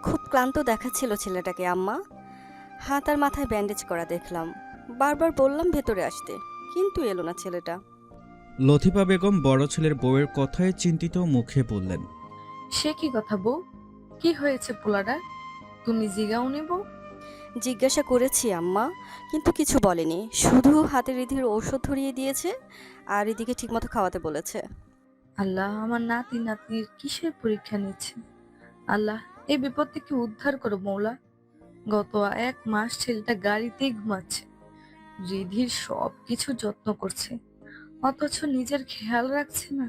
খুব ক্লান্ত দেখাচ্ছিল ছেলেটাকে আম্মা। হাত আর মাথায় ব্যান্ডেজ করা দেখলাম। বারবার বললাম ভেতরে আসতে, কিন্তু এলো না ছেলেটা। লতিফা বেগম বড় ছেলের বউয়ের কথায় চিন্তিত মুখে বললেন, সে কি কথা বউ? কি হয়েছে পোলাডা? তুমি জিগাও নিব? জিজ্ঞাসা করেছি আম্মা, কিন্তু কিছু বলেনি। শুধু হাতে রিধির ঔষধ ধরিয়ে দিয়েছে আর এদিকে ঠিকমতো খাওয়াতে বলেছে। আল্লাহ, আমার নাতি নাতনির কিসের পরীক্ষা নিচ্ছে? আল্লাহ, এই বিপদ থেকে উদ্ধার করো মৌলা। গত 1 মাস ছেলেটা গাড়িতেই ঘুমাচ্ছে, রিধির সব কিছু যত্ন করছে, অথচ নিজের খেয়াল রাখছে না।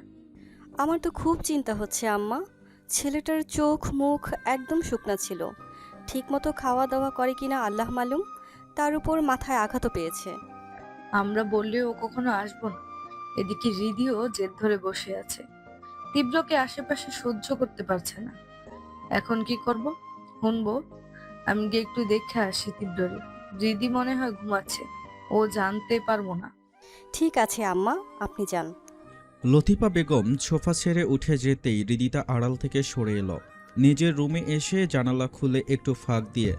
আমার তো খুব চিন্তা হচ্ছে আম্মা। ছেলেটার চোখ মুখ একদম শুকনা ছিল। ঠিকমতো খাওয়া দাওয়া করে কিনা আল্লাহ মালুম। তার উপর মাথায় আঘাতও পেয়েছে। আমরা বললে ও কখনো আসবো না। এদিকে রিধিও জেদ ধরে বসে আছে, তীব্রকে আশেপাশে সহ্য করতে পারছে না। এখন কি করব? শুনবো, আমি গিয়ে একটু দেখে আসি তীব্ররে। রিধি মনে হয় ঘুমাচ্ছে, ও জানতে পারবো না। ঠিক আছে আম্মা, আপনি যান। লতিফা বেগম সোফা ছেড়ে উঠে যেতেই হৃদিতা আড়াল থেকে সরে এলো। নিজের রুমে এসে জানালা খুলে একটু ফাঁক দিয়ে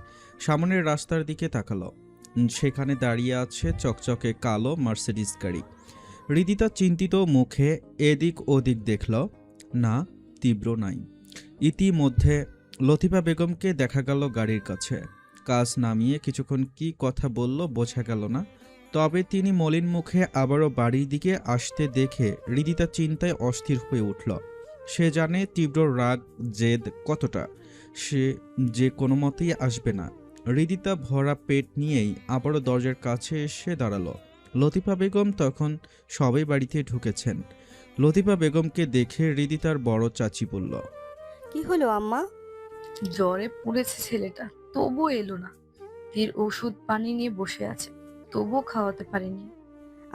সামনের রাস্তার দিকে তাকালো। সেখানে দাঁড়িয়ে আছে চকচকে কালো মার্সিডিজ গাড়ি। হৃদিতা চিন্তিত মুখে এদিক ওদিক দেখল, না, তীব্র নাই। ইতিমধ্যে লতিফা বেগমকে দেখা গেল গাড়ির কাছে। কাজ নামিয়ে কিছুক্ষণ কি কথা বলল বোঝা গেল না, তবে তিনি মলিন মুখে আবারও বাড়ির দিকে আসতে দেখে হৃদিতা চিন্তায় অস্থির হয়ে উঠল। সে জানে তীব্র রাগ জেদ কতটা, সে যে কোনো মতেই আসবে না। হৃদিতা ভরা পেট নিয়েই আবারও দরজার কাছে এসে দাঁড়ালো। লতিফা বেগম তখন সবাই বাড়িতে ঢুকেছেন। লতিফা বেগমকে দেখে হৃদিতার বড় চাচি বলল, কি হলো আম্মা? জ্বরে পড়েছে ছেলেটা, তবুও এলো না। তীর ওষুধ পানি নিয়ে বসে আছে, তবুও খাওয়াতে পারিনি।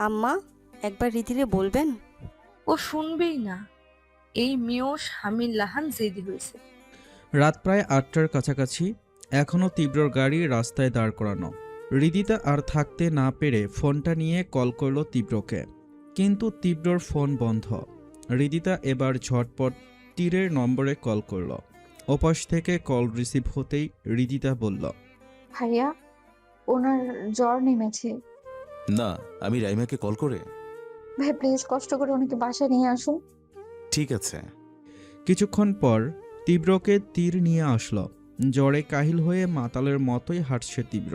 আম্মা, একবার রিধিরে বলবেন। ও শুনবেই না। এই মেয়েও স্বামীর লাহান জেদি হয়েছে। রাত প্রায় 8টার কাছাকাছি। এখনও তীব্রর গাড়ি রাস্তায় দাঁড় করানো। হৃদিতা আর থাকতে না পেরে ফোনটা নিয়ে কল করল তীব্রকে, কিন্তু তীব্রর ফোন বন্ধ। হৃদিতা এবার ঝটপট তীরের নম্বরে কল করল। ওপাশ থেকে কল রিসিভ হতেই হৃদিতা বলল, ভাইয়া, ওনার জ্বর নেমেছে। না, আমি রাইমাকে কল করে। ভাই প্লিজ কষ্ট করে ওনাকে বাসায় নিয়ে আসুন। ঠিক আছে। কিছুক্ষণ পর তীব্রকে তীর নিয়ে আসলো। জ্বরে কাহিল হয়ে মাতালের মতোই হাঁটছে তীব্র।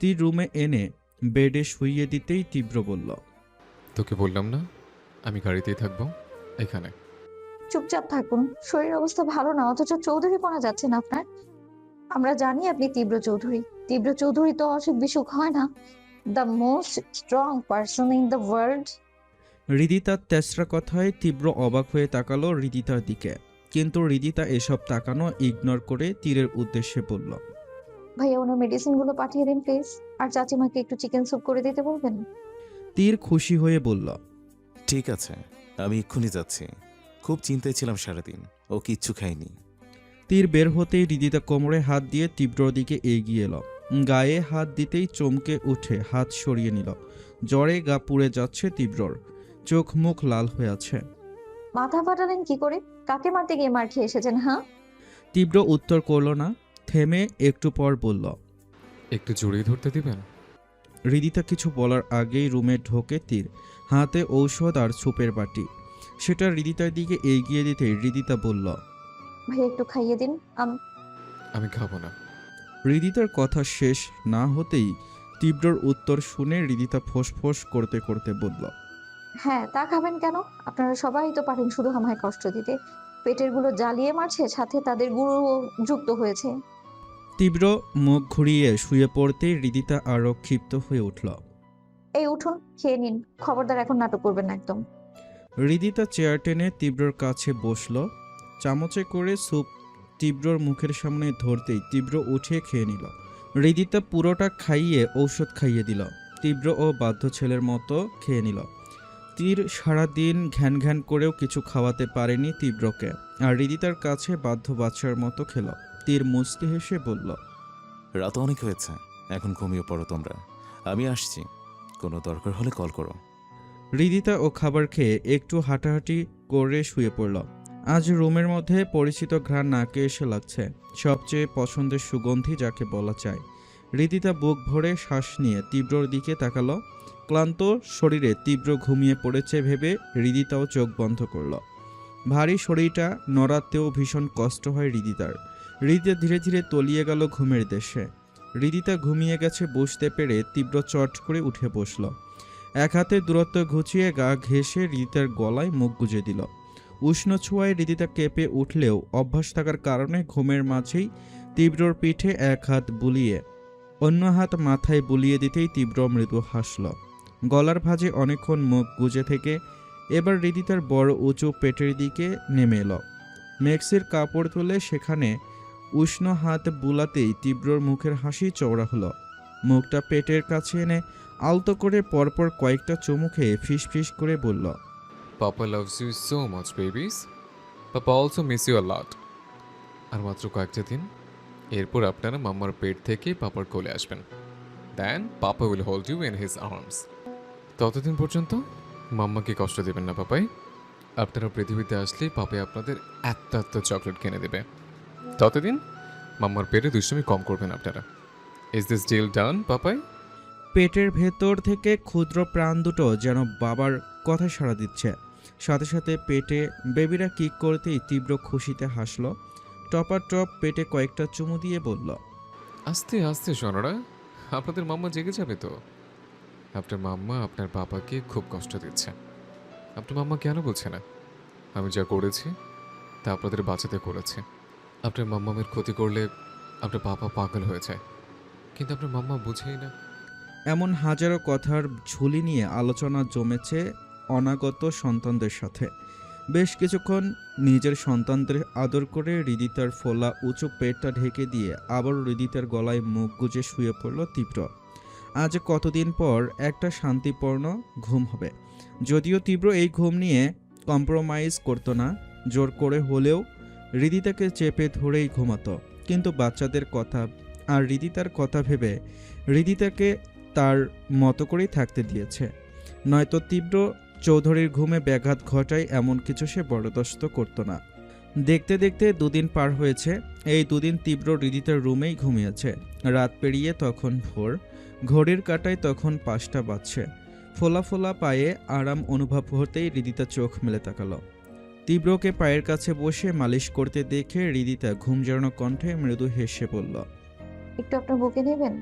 তীর রুমে এনে বেডে শুইয়ে দিতেই তীব্র বলল, তোকে বললাম না আমি গাড়িতেই থাকবো, এখানে। চুপচাপ থাকুন, শরীর অবস্থা ভালো না, অথচ চৌধুরী করা যাচ্ছে না আপনার। আমরা জানি আপনি তীব্র চৌধুরী। তীব্র চৌধুরী তো অসুখ বিসুখ হয় না। The most strong person in the world. হৃদিতার তেসরা কথায় তীব্র অবাক হয়ে তাকালো হৃদিতার দিকে, কিন্তু হৃদিতা এসব তাকানো ইগনোর করে তীরের উদ্দেশ্যে বলল, ভাইয়া ওনার মেডিসিন গুলো পাঠিয়ে দিন প্লিজ, আর চাচিমাকে একটু চিকেন স্যুপ করে দিতে বলবেন। তীর খুশি হয়ে বলল, ঠিক আছে, আমি এক্ষুনি যাচ্ছি। খুব চিন্তায় ছিলাম সারাদিন, ও কিচ্ছু খায়নি। তীর বের হতেই হৃদিতা কোমরে হাত দিয়ে তীব্রর দিকে এগিয়ে এলো। গায়ে হাত দিতেই চমকে উঠে হাত সরিয়ে নিল। জ্বরে গা পুড়ে যাচ্ছে তীব্রর, চোখ মুখ লাল হয়ে আছে। মাথা ফাটালেন কি করে? কাকে মারতে গিয়ে মার খেয়ে এসেছেন? হ্যাঁ, তীব্র উত্তর করল না, থেমে একটু পর বলল, একটু জড়িয়ে ধরতে দিবেন? হৃদিতা কিছু বলার আগেই রুমে ঢোকে তীর, হাতে ঔষধ আর সুপের বাটি। সেটা হৃদিতার দিকে এগিয়ে দিতে হৃদিতা বলল, ভাইয়া একটু খাইয়ে দিন। আমি খাবো না। হৃদিতার কথা শেষ না হতেই তীব্রর উত্তর শুনে হৃদিতা ফোঁস করতে করতে বলল, হ্যাঁ, তা খাবেন কেন? আপনারা সবাই তো পারেন শুধু আমায় কষ্ট দিতে। পেটের গুলো জ্বালিয়ে মারছে, সাথে তাদের গুঁড়ো যুক্ত হয়েছে। তীব্র মুখ ঘুরিয়ে শুয়ে পড়তেই হৃদিতা আরো ক্ষিপ্ত হয়ে উঠল। এই উঠুন, খেয়ে নিন, খবরদার এখন নাটক করবেন না একদম। হৃদিতা চেয়ার টেনে তীব্রর কাছে বসল। চামচে করে স্যুপ তীব্রর মুখের সামনে ধরতেই তীব্র উঠে খেয়ে নিল। হৃদিতা পুরোটা খাইয়ে ঔষধ খাইয়ে দিল। তীব্র ও বাধ্য ছেলের মতো খেয়ে নিল। তীর সারাদিন ঘ্যান ঘ্যান করেও কিছু খাওয়াতে পারেনি তীব্রকে, আর হৃদিতার কাছে বাধ্য বাচ্চার মতো খেল। তীর মুচকি হেসে বলল, রাত অনেক হয়েছে, এখন ঘুমিয়ে পড়ো তোমরা। আমি আসছি, কোনো দরকার হলে কল করো। হৃদিতা ও খাবার খেয়ে একটু হাঁটাহাঁটি করে শুয়ে পড়ল। আজ রুমের মধ্যে পরিচিত ঘ্রাণ নাকে এসে লাগছে, সবচেয়ে পছন্দের সুগন্ধি যাকে বলা যায়। হৃদিতা বুক ভরে শ্বাস নিয়ে তীব্রর দিকে তাকালো। ক্লান্ত শরীরে তীব্র ঘুমিয়ে পড়েছে ভেবে হৃদিতাও চোখ বন্ধ করল। ভারী শরীরটা নড়াতেও ভীষণ কষ্ট হয় হৃদিতার। হৃদিতা ধীরে ধীরে তলিয়ে গেল ঘুমের দেশে। হৃদিতা ঘুমিয়ে গেছে বুঝতে পেরে তীব্র চট করে উঠে বসল। এক হাতে দূরত্ব ঘুচিয়ে গা ঘেঁষে হৃদিতার গলায় মুখ গুজে দিল। উষ্ণ ছোঁয়ায় হৃদিতা কেঁপে উঠলেও অভ্যাস থাকার কারণে ঘুমের মাঝেই তীব্রর পিঠে এক হাত বুলিয়ে অন্য হাত মাথায় বুলিয়ে দিতেই তীব্র মৃদু হাসল। গলার ভাঁজে অনেকক্ষণ মুখ গুজে থেকে এবার হৃদিতার বড় উঁচু পেটের দিকে নেমে এলো। মেক্সির কাপড় তুলে সেখানে উষ্ণ হাত বুলাতেই তীব্রর মুখের হাসি চওড়া হলো। মুখটা পেটের কাছে এনে আলতো করে পরপর কয়েকটা চুমু খেয়ে ফিস ফিস করে বলল, papa loves you so much babies. Papa also miss you a lot. আর মাত্র কয়েকটা দিন, এরপর আপনারা মাম্মার পেট থেকে পাপার কোলে আসবেন। Then papa will hold you in his arms. ততদিন পর্যন্ত মাম্মাকে কষ্ট দেবেন না পাপাই। আপনারা পৃথিবীতে আসলেই পাপাই আপনাদের এত চকলেট কিনে দেবে। ততদিন মাম্মার পেটে দুষ্টুমি কম করবেন আপনারা। Is this deal done Papai? পেটের ভেতর থেকে ক্ষুদ্র প্রাণ দুটো যেন বাবার কথা সাড়া দিচ্ছে। সাথে সাথে পেটে বেবিরা কিক করতেই তীব্র খুশিতে হাসল। টপাটপ পেটে কয়েকটা চুমু দিয়ে বলল, আস্তে আস্তে সোনারা, আপনাদের মাম্মা জেগে যাবে তো। আপনার মাম্মা আপনার বাবাকে খুব কষ্ট দিচ্ছে। আপনার মাম্মা কেন বলছে না? আমি যা করেছি তা আপনাদের বাঁচাতে করেছি। আপনার মাম্মামের ক্ষতি করলে আপনার বাবা পাগল হয়ে যায়, কিন্তু আপনার মাম্মা বুঝেই না। এমন হাজারো কথার ঝুলি নিয়ে আলোচনা জমেছে অনাগত সন্তানদের সাথে। বেশ কিছুক্ষণ নিজের সন্তানদের আদর করে হৃদিতার ফোলা উঁচু পেটটা ঢেকে দিয়ে আবারও হৃদিতার গলায় মুখ গুজে শুয়ে পড়ল তীব্র। আজ কতদিন পর একটা শান্তিপূর্ণ ঘুম হবে। যদিও তীব্র এই ঘুম নিয়ে কম্প্রোমাইজ করতো না, জোর করে হলেও হৃদিতাকে চেপে ধরেই ঘুমাতো। কিন্তু বাচ্চাদের কথা আর হৃদিতার কথা ভেবে হৃদিতাকে তার মতো করেই থাকতে দিয়েছে। নয়তো তীব্র চৌধুরীর ঘুমে ব্যাঘাত ঘটায় এমন কিছু সে বরদাস্ত করতো না। দেখতে দেখতে দুদিন পার হয়েছে। এই দুদিন তীব্র হৃদিতার রুমেই ঘুমিয়েছে। রাত পেরিয়ে তখন ভোর, ঘড়ির কাঁটায় তখন 5টা বাজছে। ফোলা ফোলা পায়ে আরাম অনুভব হতেই হৃদিতা চোখ মেলে তাকালো। তীব্রকে পায়ের কাছে বসে মালিশ করতে দেখে হৃদিতা ঘুম জড়ানো কণ্ঠে মৃদু হেসে বলল, একটু আপনার বুকে নেবেন?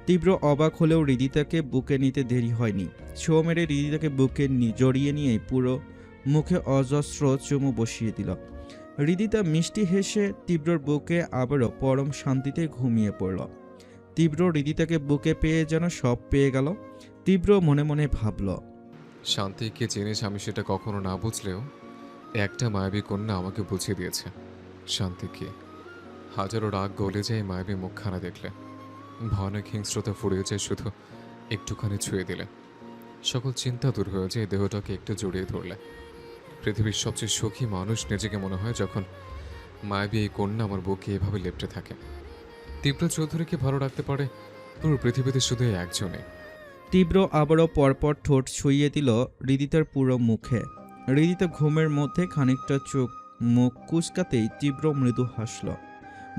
তীব্র অবাক হলেও হৃদিতাকে বুকে নিতে দেরি হয়নি। ছো মেরে হৃদিতাকে বুকে জড়িয়ে নিয়ে পুরো মুখে অজস্র চুমু বসিয়ে দিল। হৃদিতা মিষ্টি হেসে তীব্রর বুকে আবারও পরম শান্তিতে ঘুমিয়ে পড়ল। তীব্র হৃদিতাকে বুকে পেয়ে যেন সব পেয়ে গেল। তীব্র মনে মনে ভাবল, শান্তি কি জিনিস আমি সেটা কখনো না বুঝলেও একটা মায়াবী কন্যা আমাকে বুঝিয়ে দিয়েছে শান্তি কি। হাজারো রাগ গলে যায় মায়াবী মুখখানা দেখলে, ভয়ানক হিংস্রতা ফুরিয়ে যায় শুধু একটুখানি ছুঁয়ে দিলে। সকল চিন্তা দূর হয়ে যায় দেহটাকে একটু জড়িয়ে ধরলে। পৃথিবীর সবচেয়ে সুখী মানুষ নিজেকে মনে হয় যখন মায়াবী এই কন্যা আমার বুকে এভাবে লেপ্টে থাকে। তীব্র চৌধুরীকে ভালো রাখতে পারে পুরো পৃথিবীতে শুধু এই একজনে। তীব্র আবারও পরপর ঠোঁট ছুঁয়ে দিল হৃদিতার পুরো মুখে। হৃদিতা ঘুমের মধ্যে খানিকটা চোখ মুখ কুচকাতেই তীব্র মৃদু হাসল।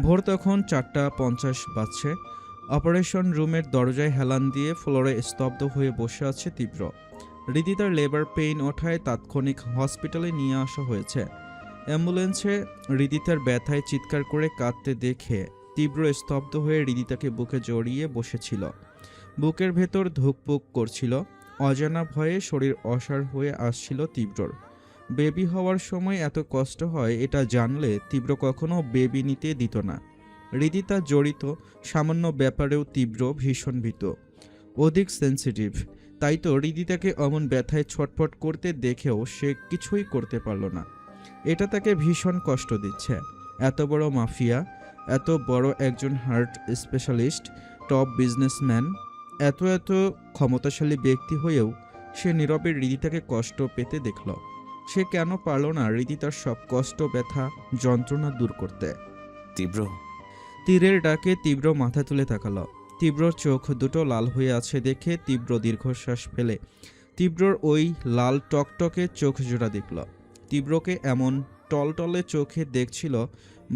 ভোর তখন 4:50 বাজছে। অপারেশন রুমের দরজায় হেলান দিয়ে ফ্লোরে স্তব্ধ হয়ে বসে আছে তীব্র। হৃদিতার লেবার পেইন ওঠায় তাৎক্ষণিক হসপিটালে নিয়ে আসা হয়েছে। অ্যাম্বুলেন্সে হৃদিতার ব্যথায় চিৎকার করে কাঁদতে দেখে তীব্র স্তব্ধ হয়ে হৃদিতাকে বুকে জড়িয়ে বসেছিল। বুকের ভেতর ধুকপুক করছিল। অজানা ভয়ে শরীর অসাড় হয়ে আসছিল তীব্রর। বেবি হওয়ার সময় এত কষ্ট হয় এটা জানলে তীব্র কখনো বেবি নিতে দিত না। হৃদিতা জড়িত সামান্য ব্যাপারেও তীব্র ভীষণ ভীত, অধিক সেন্সিটিভ। তাই তো হৃদিতাকে অমন ব্যথায় ছটফট করতে দেখেও সে কিছুই করতে পারল না। এটা তাকে ভীষণ কষ্ট দিচ্ছে। এত বড় মাফিয়া, এত বড় একজন হার্ট স্পেশালিস্ট, টপ বিজনেসম্যান, এত ক্ষমতাশালী ব্যক্তি হয়েও সে নীরবে হৃদিতাকে কষ্ট পেতে দেখল। সে কেন পারল না হৃদিতার সব কষ্ট, ব্যথা, যন্ত্রণা দূর করতে? তীব্র, তীরের ডাকে তীব্র মাথা তুলে তাকালো। তীব্র চোখ দুটো লাল হয়ে আছে দেখে তীব্র দীর্ঘশ্বাস ফেলে তীব্রর ওই লাল টকটকে চোখ জোড়া দেখল। তীব্রকে এমন টলটলে চোখে দেখছিল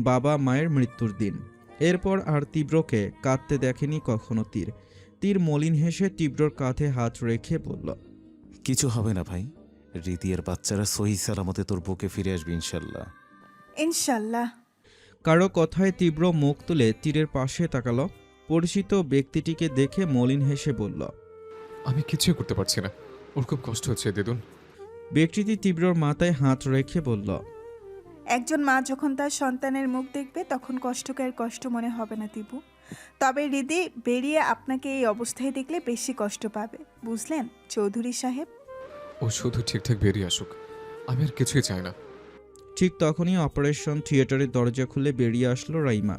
বাবা মায়ের মৃত্যুর দিন। এরপর আর তীব্রকে কাঁদতে দেখেনি কখনো তীর। তীর মলিন হেসে তীব্রর কাঁধে হাত রেখে বলল, কিছু হবে না ভাই, রীতি আর বাচ্চারা সহি সালামতে তোর বুকে ফিরে আসবে ইনশাল্লাহ। ইনশাল্লাহ। কারো কথায় তীব্র মুখ তুলে তীরের পাশে তাকালো। পরিচিত ব্যক্তিটিকে দেখে মলিন হেসে বলল, আমি কিছুই করতে পারছি না, ওর খুব কষ্ট হচ্ছে দিদুন। ব্যক্তিটি তীব্রর মাথায় হাত রেখে বলল, একজন মা যখন তার সন্তানের মুখ দেখবে তখন কষ্টকে আর কষ্ট মনে হবে না দিবু। তবে হৃদি বেরিয়ে আপনাকে এই অবস্থায় দেখলে বেশি কষ্ট পাবে, বুঝলেন চৌধুরী সাহেব? ও শুধু ঠিকঠাক বেরিয়ে আসুক, আমি আর কিছুই চাই না। ঠিক তখনই অপারেশন থিয়েটারের দরজা খুলে বেরিয়ে আসলো রাইমা।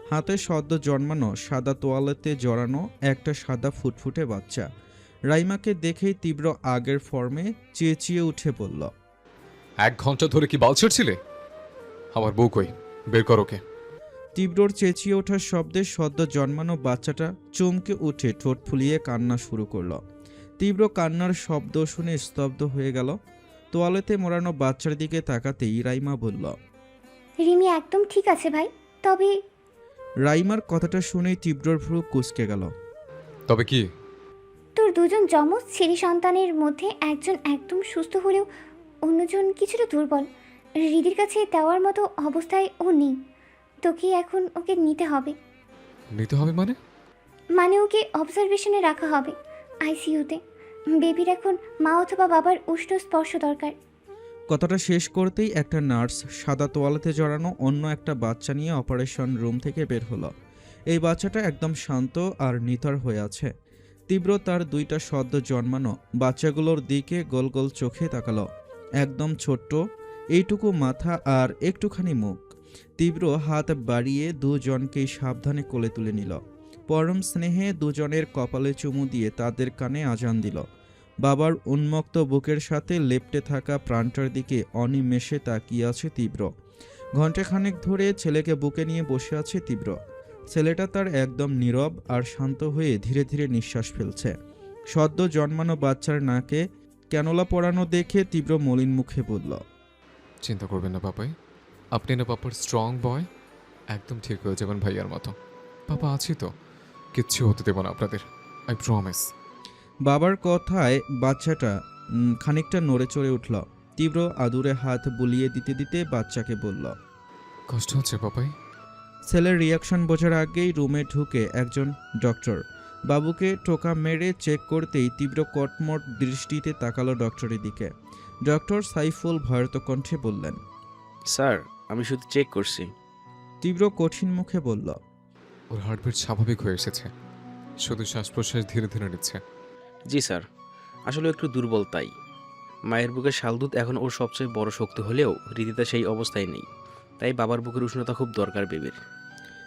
হাতে সদ্য জন্মানো সাদা তোয়ালেতে জড়ানো একটা সাদা ফুটফুটে বাচ্চা। রাইমাকে দেখেই তীব্র আগের ফর্মে চেঁচিয়ে উঠে বলল, 1 ঘন্টা ধরে কি বাল ছিঁড়ছিলে? আমার বউ কই, বের কর ওকে। তীব্রর চেঁচিয়ে ওঠার শব্দে সদ্য জন্মানো বাচ্চাটা চমকে উঠে ঠোঁট ফুলিয়ে কান্না শুরু করলো। তীব্র কান্নার শব্দ শুনে স্তব্ধ হয়ে গেল। তোয়ালেতে মোড়ানো বাচ্চার দিকে তাকাতেই রাইমা বলল, রিমি একদম ঠিক আছে ভাই, তবে রাইমার কথাটা শুনেই তীব্রর ভ্রু কুঁচকে গেল। তবে কি? তোর দুজন যমজ ছেলে সন্তানের মধ্যে একজন একদম সুস্থ হলেও অন্যজন কিছুটা দুর্বল। হৃদির কাছে দেওয়ার মতো অবস্থায় ও নেই। তোকে এখন ওকে নিতে হবে। নিতে হবে মানে? মানে ওকে অবজারভেশনে রাখা হবে, আইসিইউতে। বেবির এখন মা অথবা বাবার উষ্ণ স্পর্শ দরকার। কথাটা শেষ করতেই একটা নার্স সাদা তোয়ালেতে জড়ানো অন্য একটা বাচ্চা নিয়ে অপারেশন রুম থেকে বের হলো। এই বাচ্চাটা একদম শান্ত আর নিথর হয়ে আছে। তীব্র তার দুইটা সদ্য জন্মানো বাচ্চাগুলোর দিকে গোল গোল চোখে তাকালো। একদম ছোট্ট, এইটুকু মাথা আর একটুখানি মুখ। তীব্র হাত বাড়িয়ে দুজনকেই সাবধানে কোলে তুলে নিল। পরম স্নেহে দুজনের কপালে চুমু দিয়ে তাদের কানে আজান দিল। বাবার উন্মুক্ত বুকের সাথে লেপ্টে থাকা প্রাণটার দিকে অনিমেষে তাকিয়ে আছে তীব্র। ঘণ্টাখানেক ধরে ছেলেকে বুকে নিয়ে বসে আছে তীব্র। ছেলেটা তার একদম নীরব আর শান্ত হয়ে ধীরে ধীরে নিঃশ্বাস ফেলছে। সদ্য জন্মানো বাচ্চার নাকে ক্যানোলা পরানো দেখে তীব্র মলিন মুখে বলল, চিন্তা করবেন না পাপাই, আপনি না পাপার স্ট্রং বয়, একদম ঠিক হয়ে যাবেন ভাইয়ার মতো। পাপা আছি তো, কিচ্ছু হতে দেব না আপনাদের, আই প্রমিস। বাবার কথায় বাচ্চাটা খানিকটা নড়ে চড়ে উঠল। তীব্র আদুরে হাত বুলিয়ে দিতে দিতে বাচ্চাকে বলল, কষ্ট হচ্ছে পাপাই? ছেলের রিয়াকশন বোঝার আগেই রুমে ঢুকে একজন ডক্টর বাবুকে টোকা মেরে চেক করতেই তীব্র কটমট দৃষ্টিতে তাকালো ডক্টরের দিকে। ডক্টর সাইফুল ভয়ত কণ্ঠে বললেন, স্যার আমি শুধু চেক করছি। তীব্র কঠিন মুখে বলল, ওর হার্টবিট স্বাভাবিক হয়ে এসেছে, শুধু শ্বাস প্রশ্বাস ধীরে ধীরে নিচ্ছে। জি স্যার, আসলে একটু দুর্বল তাই। মায়ের বুকের শালদুধ এখন ওর সবচেয়ে বড় শক্তি হলেও হৃদিতা সেই অবস্থায় নেই, তাই বাবার বুকের উষ্ণতা খুব দরকার বেবির।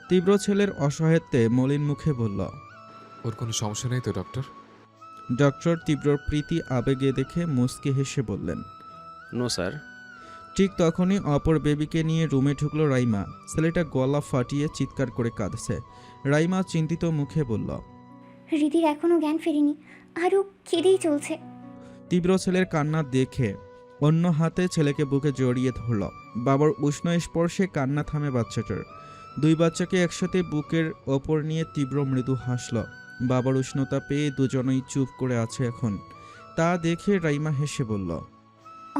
তীব্র ছেলের অসহায়ত্বে মলিন মুখে বলল, ওর কোনো সমস্যা নেই তো ডক্টর? ডক্টর তীব্রর প্রীতি আবেগে দেখে মুচকি হেসে বললেন, নো স্যার। ঠিক তখনই অপর বেবিকে নিয়ে রুমে ঢুকলো রাইমা। ছেলেটা গলা ফাটিয়ে চিৎকার করে কাঁদছে। রাইমা চিন্তিত মুখে বলল, হৃদির এখনো জ্ঞান ফেরেনি, আরও কেঁদেই চলছে। তীব্র ছেলের কান্না দেখে অন্য হাতে ছেলেকে বুকে জড়িয়ে ধরল। বাবার উষ্ণ স্পর্শে কান্না থামে বাচ্চাটার। দুই বাচ্চাকে একসাথে বুকের ওপর নিয়ে তীব্র মৃদু হাসল। বাবার উষ্ণতা পেয়ে দুজনেই চুপ করে আছে এখন। তা দেখে রাইমা হেসে বলল,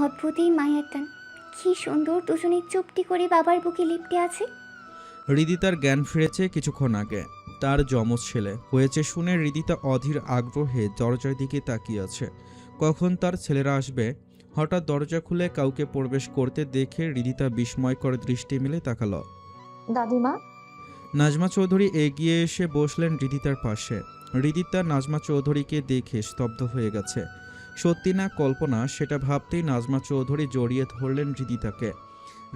অদ্ভুত এই মায়ের টান, কি সুন্দর দুজনে চুপটি করে বাবার বুকে লিপটে আছে। হৃদিতার জ্ঞান ফিরেছে কিছুক্ষণ আগে। তার যমজ ছেলে হয়েছে শুনে হৃদিতা অধীর আগ্রহে দরজার দিকে তাকিয়ে আছে, কখন তার ছেলেরা আসবে। হঠাৎ দরজা খুলে কাউকে প্রবেশ করতে দেখে হৃদিতা বিস্ময়কর দৃষ্টি মেলে তাকালো। দাদিমা। নাজমা চৌধুরী এগিয়ে এসে বসলেন হৃদিতার পাশে। হৃদিতা নাজমা চৌধুরীকে দেখে স্তব্ধ হয়ে গেছে। সত্যি না কল্পনা সেটা ভাবতেই নাজমা চৌধুরী জড়িয়ে ধরলেন হৃদিতাকে।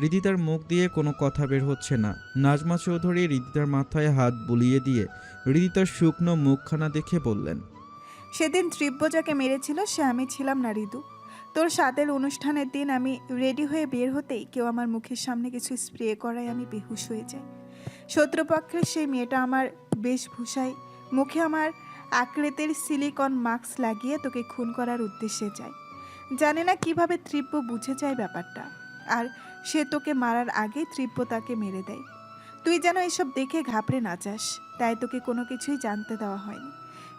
হৃদিতার মুখ দিয়ে কোনো কথা বের হচ্ছে না। নাজমা চৌধুরী হৃদিতার মাথায় হাত বুলিয়ে দিয়ে হৃদিতার শুকনো মুখখানা দেখে বললেন, সেদিন ত্রিব্য যাকে মেরেছিল সে আমি ছিলাম না ঋতু। তোর সাদের অনুষ্ঠানের দিন আমি রেডি হয়ে বের হতেই কেউ আমার মুখের সামনে কিছু স্প্রে করায় আমি বেহুশ হয়ে যাই। শত্রুপক্ষের সেই মেয়েটা আমার বেশভূষায় মুখে আমার আকৃতির সিলিকন মাস্ক লাগিয়ে তোকে খুন করার উদ্দেশ্যে যায়। জানে না কিভাবে তীব্র বুঝে যায় ব্যাপারটা, আর সে তোকে মারার আগে তীব্র তাকে মেরে দেয়। তুই যেন এসব দেখে ঘাবড়ে না যাস, তাই তোকে কোনো কিছুই জানতে দেওয়া হয়নি।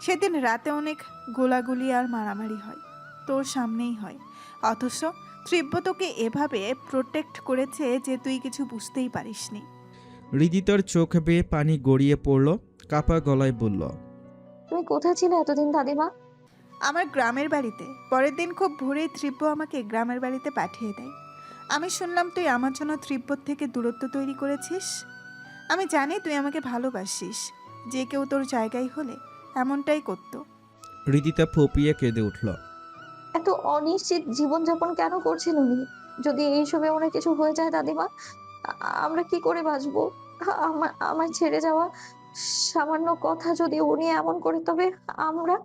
সেদিন রাতে অনেক গোলাগুলি আর মারামারি হয়, তোর সামনেই হয়, অথচ তীব্র তোকে এভাবে প্রোটেক্ট করেছে যে তুই কিছু বুঝতেই পারিসনি। হৃদিতার চোখ বেয়ে পানি গড়িয়ে পড়ল, কাপা গলায় বলল, তুমি কোথায় ছিলে এতদিন দাদিমা? আমার গ্রামের বাড়িতে। পরের দিন খুব ভোরেই তীব্র আমাকে গ্রামের বাড়িতে পাঠিয়ে দেয়। আমি শুনলাম তুই আমার জন্য তীব্রর থেকে দূরত্ব তৈরি করেছিস। আমি জানি তুই আমাকে ভালোবাসিস, যে কেউ তোর জায়গায় হলে এমনটাই করতো। হৃদিতা ফোপিয়ে কেঁদে উঠল। এত অনিশ্চিত জীবনযাপন কেন করছেন উনি? যদি এইসবে ওনার কিছু হয়ে যায় দাদিমা, আমরা কি করে বাঁচবো? আমার ছেড়ে যাওয়া সামান্য কথা যদি উনি এমন করে, তবে আমরা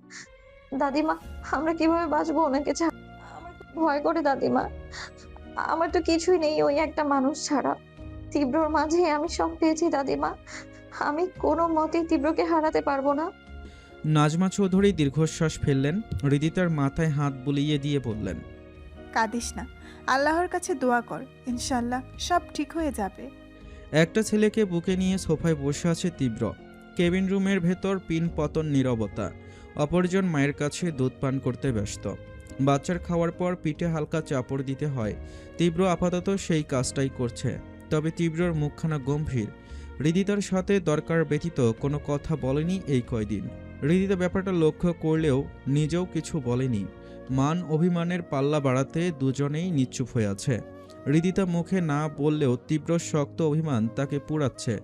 দাদিমা, আমরা কিভাবে বাঁচবো ওনাকে ছাড়া? আমার খুব ভয় করে দাদিমা। আমার তো কিছুই নেই ওই একটা মানুষ ছাড়া। তীব্রর মাঝে আমি সব পেয়েছি দাদিমা। আমি কোনো মতেই তীব্রকে হারাতে পারবো না। নাজমা চৌধুরী দীর্ঘশ্বাস ফেললেন, হৃদিতার মাথায় হাত বুলিয়ে দিয়ে বললেন, কাঁদিস না, আল্লাহর কাছে দোয়া কর, ইনশাল্লাহ সব ঠিক হয়ে যাবে। একটা ছেলেকে বুকে নিয়ে সোফায় বসে আছে তীব্র। কেবিন রুমের ভেতর পিন পতন নীরবতা। অপরজন মায়ের কাছে দুধ পান করতে ব্যস্ত। বাচ্চার খাওয়ার পর পিঠে হালকা চাপড় দিতে হয়, তীব্র আপাতত সেই কাজটাই করছে। তবে তীব্রর মুখখানা গম্ভীর। হৃদিতার সাথে দরকার ব্যতীত কোনো কথা বলেনি এই কয়দিন। হৃদিতা ব্যাপারটা লক্ষ্য করলেও নিজেও কিছু বলেনি। মান অভিমানের পাল্লা বাড়াতে দুজনেই নিশ্চুপ হয়ে আছে। হৃদিতা মুখে না বললেও তীব্র শক্ত অভিমান তাকে পুড়াচ্ছে।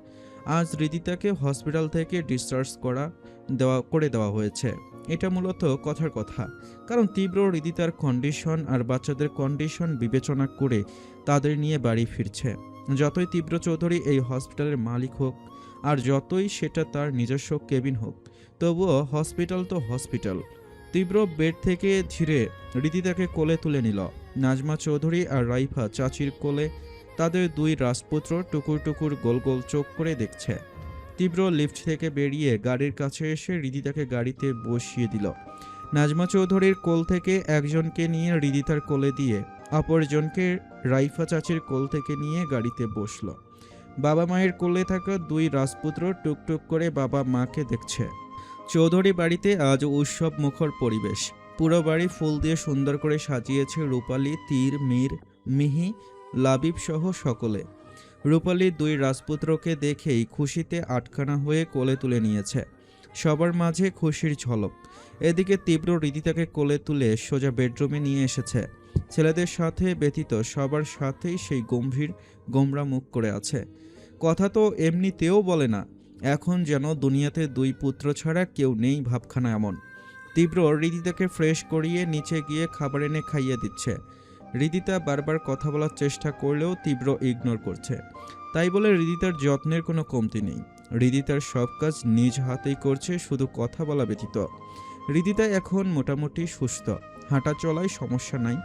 আজ হৃদিতাকে হসপিটাল থেকে ডিসচার্জ করে দেওয়া হয়েছে। এটা মূলত কথার কথা, কারণ তীব্র হৃদিতার কন্ডিশন আর বাচ্চাদের কন্ডিশন বিবেচনা করে তাদের নিয়ে বাড়ি ফিরছে। যতই তীব্র চৌধুরী এই হসপিটালের মালিক হোক আর যতই সেটা তার নিজস্ব কেবিন হোক, তবুও হসপিটাল তো হসপিটাল। তীব্র বেড থেকে ধীরে হৃদিতাকে কোলে তুলে নিল। নাজমা চৌধুরী আর রাইফা চাচির কোলে তাদের দুই রাজপুত্র টুকুর টুকুর গোল গোল চোখ করে দেখছে। তীব্র লিফট থেকে বেরিয়ে গাড়ির কাছে এসে হৃদিতাকে গাড়িতে বসিয়ে দিল। নাজমা চৌধুরীর কোল থেকে একজনকে নিয়ে হৃদিতার কোলে দিয়ে অপরজনকে রাইফা চাচির কোল থেকে নিয়ে গাড়িতে বসল। বাবা মায়ের কোলে থাকা দুই রাজপুত্র টুকটুক করে বাবা মাকে দেখছে। চৌধুরী বাড়িতে আজ উৎসব মুখর পরিবেশ। পুরো বাড়ি ফুল দিয়ে সুন্দর করে সাজিয়েছে রূপালী, তীর, মীর, মিহি, লাবিব সহ সকলে। রূপালী দুই রাজপুত্রকে দেখেই খুশিতে আটখানা হয়ে কোলে তুলে নিয়েছে। সবার মাঝে খুশির ঝলক। এদিকে তীব্র হৃদিতাকে কোলে তুলে সোজা বেডরুমে নিয়ে এসেছে। ছেলেদের সাথে ব্যতীত সবার সাথেই সেই গম্ভীর গোমরা মুখ করে আছে। কথা তো এমনিতেও বলে না, এখন যেন দুনিয়াতে দুই পুত্র ছাড়া কেউ নেই ভাবখানা এমন। তীব্র হৃদিতাকে ফ্রেশ করিয়ে নিচে গিয়ে খাবার এনে খাইয়ে দিচ্ছে। হৃদিতা বারবার কথা বলার চেষ্টা করলেও তীব্র ইগনোর করছে। তাই বলে হৃদিতার যত্নের কোনো কমতি নেই। হৃদিতার সব কাজ নিজ হাতেই করছে, শুধু কথা বলা ব্যতীত। হৃদিতা এখন মোটামুটি সুস্থ, হাঁটা চলায় সমস্যা নাই।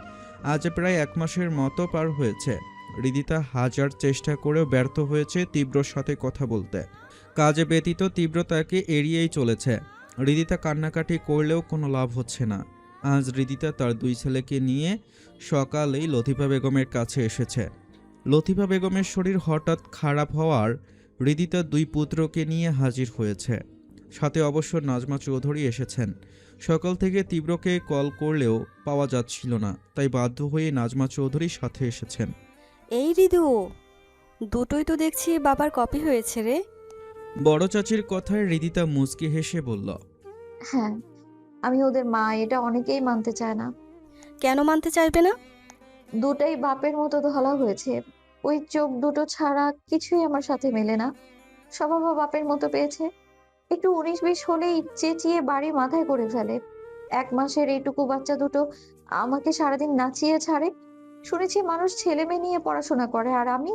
আজ প্রায় 1 মাসের মতো পার হয়েছে। হৃদিতা হাজার চেষ্টা করেও ব্যর্থ হয়েছে তীব্রর সাথে কথা বলতে। কাজে ব্যতীত তীব্র তাকে এড়িয়েই চলেছে। হৃদিতা কান্নাকাটি করলেও কোনো লাভ হচ্ছে না। আজ হৃদিতা তার দুই ছেলেকে নিয়ে সকালেই লতিফা বেগমের কাছে এসেছে। লতিফা বেগমের শরীর হঠাৎ খারাপ হওয়ার হৃদিতা দুই পুত্রকে নিয়ে হাজির হয়েছে। সাথে অবশ্য নাজমা চৌধুরী এসেছেন। সকাল থেকে তীব্রকে কল করলেও পাওয়া যাচ্ছিল না, তাই বাধ্য হয়ে নাজমা চৌধুরীর সাথে এসেছেন। এই রিদু, দুটোই তো দেখছি বাবার কপি হয়েছে রে। বড় চাচির কথায় হৃদিতা মুচকি হেসে বলল, হ্যাঁ, আমি ওদের মা, এটা অনেকেই মানতে চায় না। কেন মানতে চাইবে না? দুটাই বাপের মতো ধলা হয়েছে। ওই চোখ দুটো ছাড়া কিছুই আমার সাথে মেলে না। স্বভাবও বাপের মতো পেয়েছে। একটু 19-20 হলেই চেঁচিয়ে বাড়ি মাথায় করে ফেলে। 1 মাসের এইটুকু বাচ্চা দুটো আমাকে সারাদিন নাচিয়ে ছাড়ে। শুনেছি মানুষ ছেলে মেয়ে নিয়ে পড়াশোনা করে, আর আমি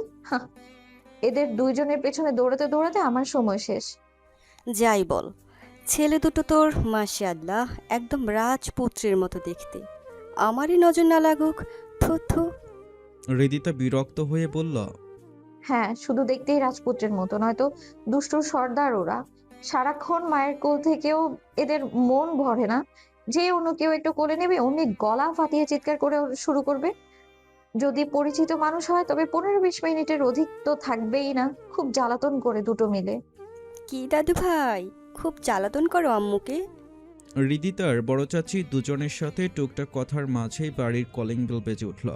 এদের দুইজনের পেছনে দৌড়াতে দৌড়াতে আমার সময় শেষ। যাই বল, ছেলে দুটো তোর মাশাআল্লাহ একদম রাজপুত্রের মতো দেখতে। আমারই নজর না লাগুক। থু থু। হৃদিতা বিরক্ত হয়ে বলল, হ্যাঁ, শুধু দেখতেই রাজপুত্রের মতো, নয়তো দুষ্টুর সর্দার ওরা। সারাক্ষণ মায়ের কোল থেকেও এদের মন ভরে না, যে অন্য কেউ একটু কোলে নেবে অমনি গলা ফাটিয়ে চিৎকার করে শুরু করবে। যদি পরিচিত মানুষ হয় তবে 15-20 মিনিটের অধিক তো থাকবেই না, খুব জ্বালাতন করে দুটো মিলে। কি দাদু ভাই, খুব জ্বালাতন করো আম্মুকে? হৃদিতার বড় চাচি দুজনের সাথে টুকটাক কথার মাঝেই বাড়ির কলিং বেল বেজে উঠল।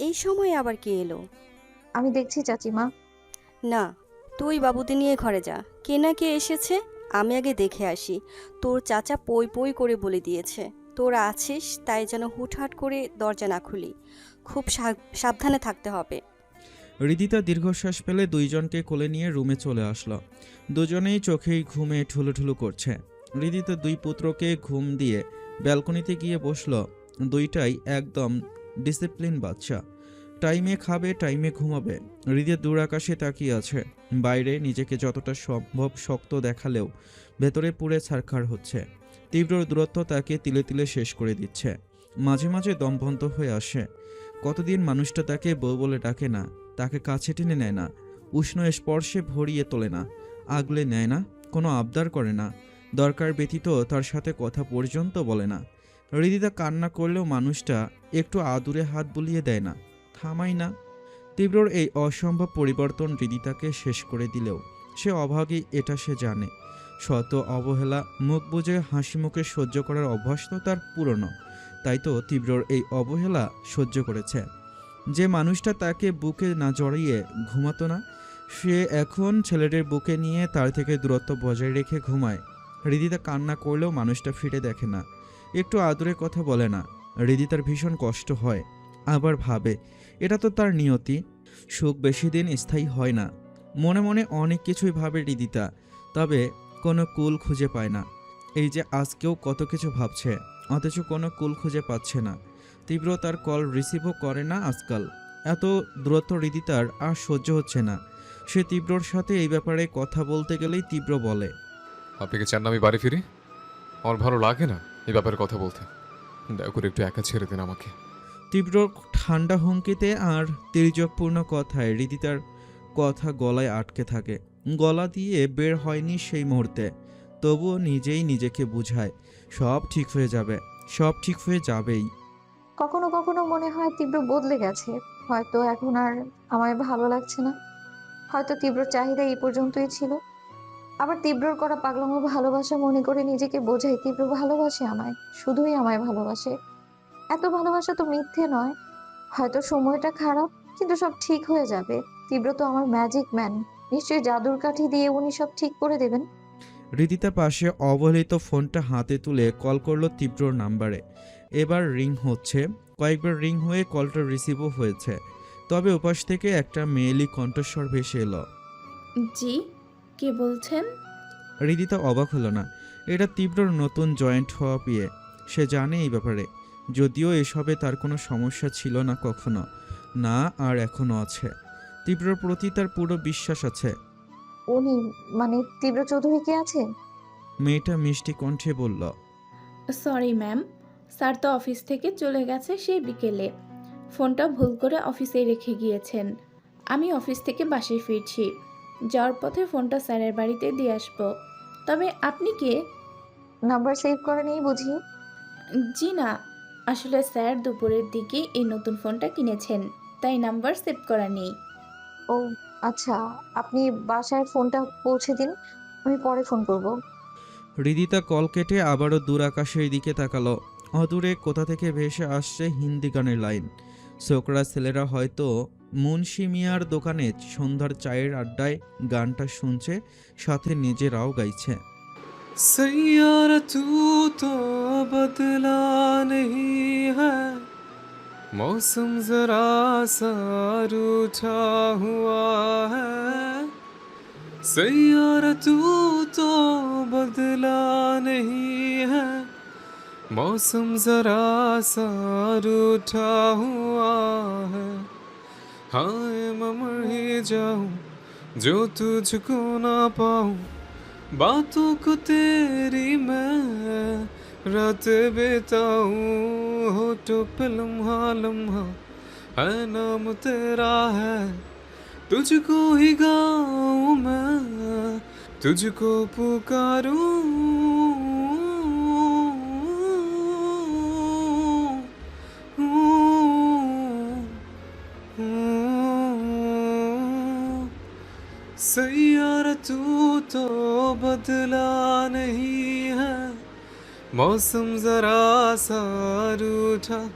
এই সময় আবার কে এলো? আমি দেখছি চাচিমা। না, তুই বাবুদের নিয়ে ঘরে যা। কে না কে এসেছে আমি আগে দেখে আসি। তোর চাচা পই পই করে বলে দিয়েছে তোরা আছিস, তাই যেন হুটহাট করে দরজা না খুলি। খুব সাবধানে থাকতে হবে। হৃদিতা দীর্ঘশ্বাস ফেলে দুইজনকে কোলে নিয়ে রুমে চলে আসলো। দুজনেই চোখেই ঘুমে ঠুলুঠুলু করছে। হৃদিতা দুই পুত্রকে ঘুম দিয়ে ব্যালকনিতে গিয়ে বসলো। দুইটাই একদম ডিসিপ্লিন বাচ্চা, টাইমে খাবে, টাইমে ঘুমাবে। হৃদয় দূর আকাশে তাকিয়ে আছে। বাইরে নিজেকে যতটা সম্ভব শক্ত দেখালেও ভেতরে পুড়ে ছারখার হচ্ছে। তীব্র দূরত্ব তাকে তিলে তিলে শেষ করে দিচ্ছে। মাঝে মাঝে দম বন্ধ হয়ে আসে। কতদিন মানুষটা তাকে বউ বলে ডাকে না, তাকে কাছে টেনে নেয় না, উষ্ণ স্পর্শে ভরিয়ে তোলে না, আগলে নেয় না, কোনো আবদার করে না, দরকার ব্যতীত তার সাথে কথা পর্যন্ত বলে না। হৃদিতা কান্না করলেও মানুষটা একটু আদুরে হাত বুলিয়ে দেয় না, থামাই না। তীব্রর এই অসম্ভব পরিবর্তন হৃদিতাকে শেষ করে দিলেও সে অভাগী, এটা সে জানে। শত অবহেলা মুখ বুজে হাসি মুখে সহ্য করার অভ্যাস তো তার পুরনো, তাই তো তীব্রর এই অবহেলা সহ্য করেছে। যে মানুষটা তাকে বুকে না জড়িয়ে ঘুমাতো না, সে এখন ছেলেদের বুকে নিয়ে তার থেকে দূরত্ব বজায় রেখে ঘুমায়। হৃদিতা কান্না করলেও মানুষটা ফিরে দেখে না, একটু আদুরে কথা বলে না। হৃদিতার ভীষণ কষ্ট হয়, আবার ভাবে এটা তো তার নিয়তি, সুখ বেশি দিন স্থায়ী হয় না। মনে মনে অনেক কিছুই ভাবে হৃদিতা, তবে কোনো কুল খুঁজে পায় না। এই যে আজকেও কত কিছু ভাবছে, অথচ কোনো কুল খুঁজে পাচ্ছে না। তীব্র তার কল রিসিভও করে না আজকাল। এত দূরত্ব হৃদিতার আর সহ্য হচ্ছে না। সে তীব্রর সাথে এই ব্যাপারে কথা বলতে গেলেই তীব্র বলে, আপনি কি চান না আমি বাড়ি ফিরি? আমার ভালো লাগে না এই ব্যাপারে কথা বলতে। দয়া করে একটু একা ছেড়ে দিন আমাকে। তীব্র ঠান্ডা হুমকিতে আর তির্যকপূর্ণ কথায় হৃদিতার কথা গলায় আটকে থাকে। গলা দিয়ে বের হয়নি সেই মুহূর্তে, তবুও নিজেই নিজেকে বুঝায় সব ঠিক হয়ে যাবে, সব ঠিক হয়ে যাবেই। কখনো কখনো মনে হয় তীব্র বদলে গেছে, হয়তো এখন আর আমায় ভালো লাগছে না, হয়তো তীব্র চাহিদা এই পর্যন্তই ছিল। আবার তীব্রর করা পাগলামো ভালোবাসা মনে করে নিজেকে বোঝাই তীব্র ভালোবাসে আমায়, শুধুই আমায় ভালোবাসে। এত ভালোবাসা তো মিথ্যে নয়। হয়তো সময়টা খারাপ, কিন্তু সব ঠিক হয়ে যাবে। তীব্র তো আমার ম্যাজিক ম্যান, নিশ্চয়ই জাদুর কাঠি দিয়ে উনি সব ঠিক করে দেবেন। হৃদিতা পাশে অবহেলিত ফোনটা হাতে তুলে কল করলো তীব্রর নাম্বারে। এবার রিং হচ্ছে, কয়েকবার রিং হয়ে কলটা রিসিভও হয়েছে। তবে ওপাশ থেকে একটা মেয়েলি কণ্ঠস্বর ভেসে এলো। জি, কে বলছেন? হৃদিতা অবাক হলো না, এটা তীব্রর নতুন জয়েন্ট হওয়া বিয়ে। সে জানে এই ব্যাপারে, যদিও এসবে তার কোনো সমস্যা ছিল না কখনো, না আর এখনও আছে। তীব্রর প্রতি তার পুরো বিশ্বাস আছে। উনি মানে তীব্র চৌধুরী কে আছে? মেয়েটা মিষ্টি কণ্ঠে বলল, সরি ম্যাম, স্যার তো অফিস থেকে চলে গেছে সেই বিকেলে। ফোনটা ভুল করে অফিসেই রেখে গিয়েছেন। আমি অফিস থেকে বাসায় ফিরছি, যাওয়ার পথে ফোনটা স্যারের বাড়িতে দিয়ে আসবো। তবে আপনি কে? নাম্বার সেভ করে নেই বুঝি? জি না, আসলে স্যার দুপুরের দিকে এই নতুন ফোনটা কিনেছেন, তাই নাম্বার সেভ করা নেই। ও আচ্ছা, আপনি বাসায় ফোনটা পৌঁছে দিন, আমি পরে ফোন করব। হৃদিতা কল কেটে আবারও দূর আকাশের দিকে তাকালো। অদূরে কোথা থেকে ভেসে আসছে হিন্দি গানের লাইন। ছোকরা ছেলেরা হয়তো মুন্সি মিয়ার দোকানে সন্ধ্যার চায়ের আড্ডায় গানটা শুনছে, সাথে নিজেরাও গাইছে। सैयारा तू तो बदला नहीं है, मौसम जरा सा रूठा हुआ है। सैयारा तू तो बदला नहीं है, मौसम जरा सा रूठा हुआ है। हाय मैं मर ही जाऊं जो तुझको ना पाऊं, बातों को तेरी मैं रात बिताऊं। होठों पे लम्हा लम्हा है नाम तेरा है, तुझको ही गाऊं मैं, तुझको पुकारूं सैयारा तू तो बदला नहीं है मौसम जरा सा रूठा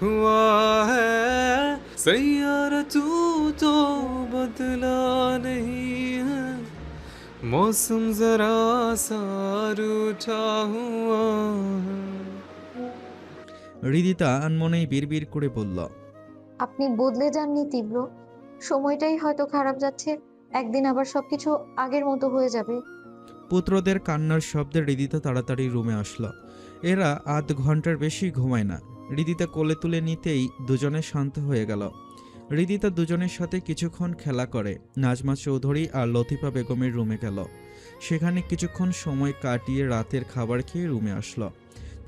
हुआ है सैयारा तू तो बदला नहीं है मौसम जरा सा रूठा हुआ है হৃদিতা আনমনেই বিড়বিড় করে বলল, আপনি বদলে যাননি তীব্র, সময়টাই হয়তো খারাপ যাচ্ছে, একদিন আবার সবকিছু আগের মতো হয়ে যাবে। পুত্রদের কান্নার শব্দে হৃদিতা তাড়াতাড়ি রুমে আসলো। এরা আধ ঘন্টার বেশি ঘুমায় না। হৃদিতা কোলে তুলে নিতেই দুজনে শান্ত হয়ে গেল। হৃদিতা দুজনের সাথে কিছুক্ষণ খেলা করে নাজমা চৌধুরী আর লতিফা বেগমের রুমে গেল। সেখানে কিছুক্ষণ সময় কাটিয়ে রাতের খাবার খেয়ে রুমে আসলো।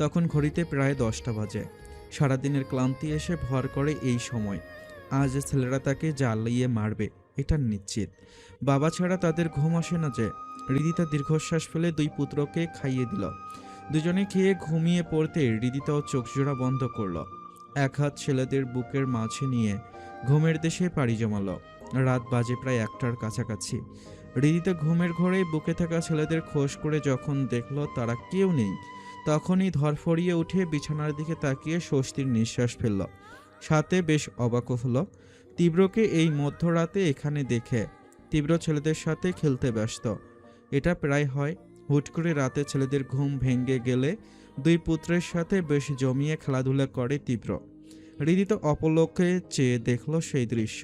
তখন ঘড়িতে প্রায় 10টা বাজে। সারাদিনের ক্লান্তি এসে ভর করে এই সময়। আজ ছেলেরা তাকে জ্বালিয়ে মারবে, এটা নিশ্চিত। বাবা ছাড়া তাদের ঘুম আসে না যে। হৃদিতা দীর্ঘশ্বাস ফেলে দুই পুত্রকে খাইয়ে দিল। দুজনে খেয়ে ঘুমিয়ে পড়তে হৃদিতাও চোখজোড়া বন্ধ করল। এক হাত ছেলেদের বুকের মাঝে নিয়ে ঘুমের দেশে পাড়ি জমালো। রাত বাজে প্রায় 1টার কাছাকাছি। হৃদিতা ঘুমের ঘরে বুকে থাকা ছেলেদের খোঁজ করে যখন দেখল তারা কেউ নেই, তখনই ধরফড়িয়ে উঠে বিছানার দিকে তাকিয়ে স্বস্তির নিঃশ্বাস ফেলল। সাথে বেশ অবাকও হলো তীব্রকে এই মধ্যরাতে এখানে দেখে। তীব্র ছেলেদের সাথে খেলতে ব্যস্ত। এটা প্রায় হয়। হুট করে রাতে ছেলেদের ঘুম ভেঙে গেলে দুই পুত্রের সাথে বেশ জমিয়ে খেলাধুলা করে তীব্র। হৃদিতা অপলকে চেয়ে দেখল সেই দৃশ্য।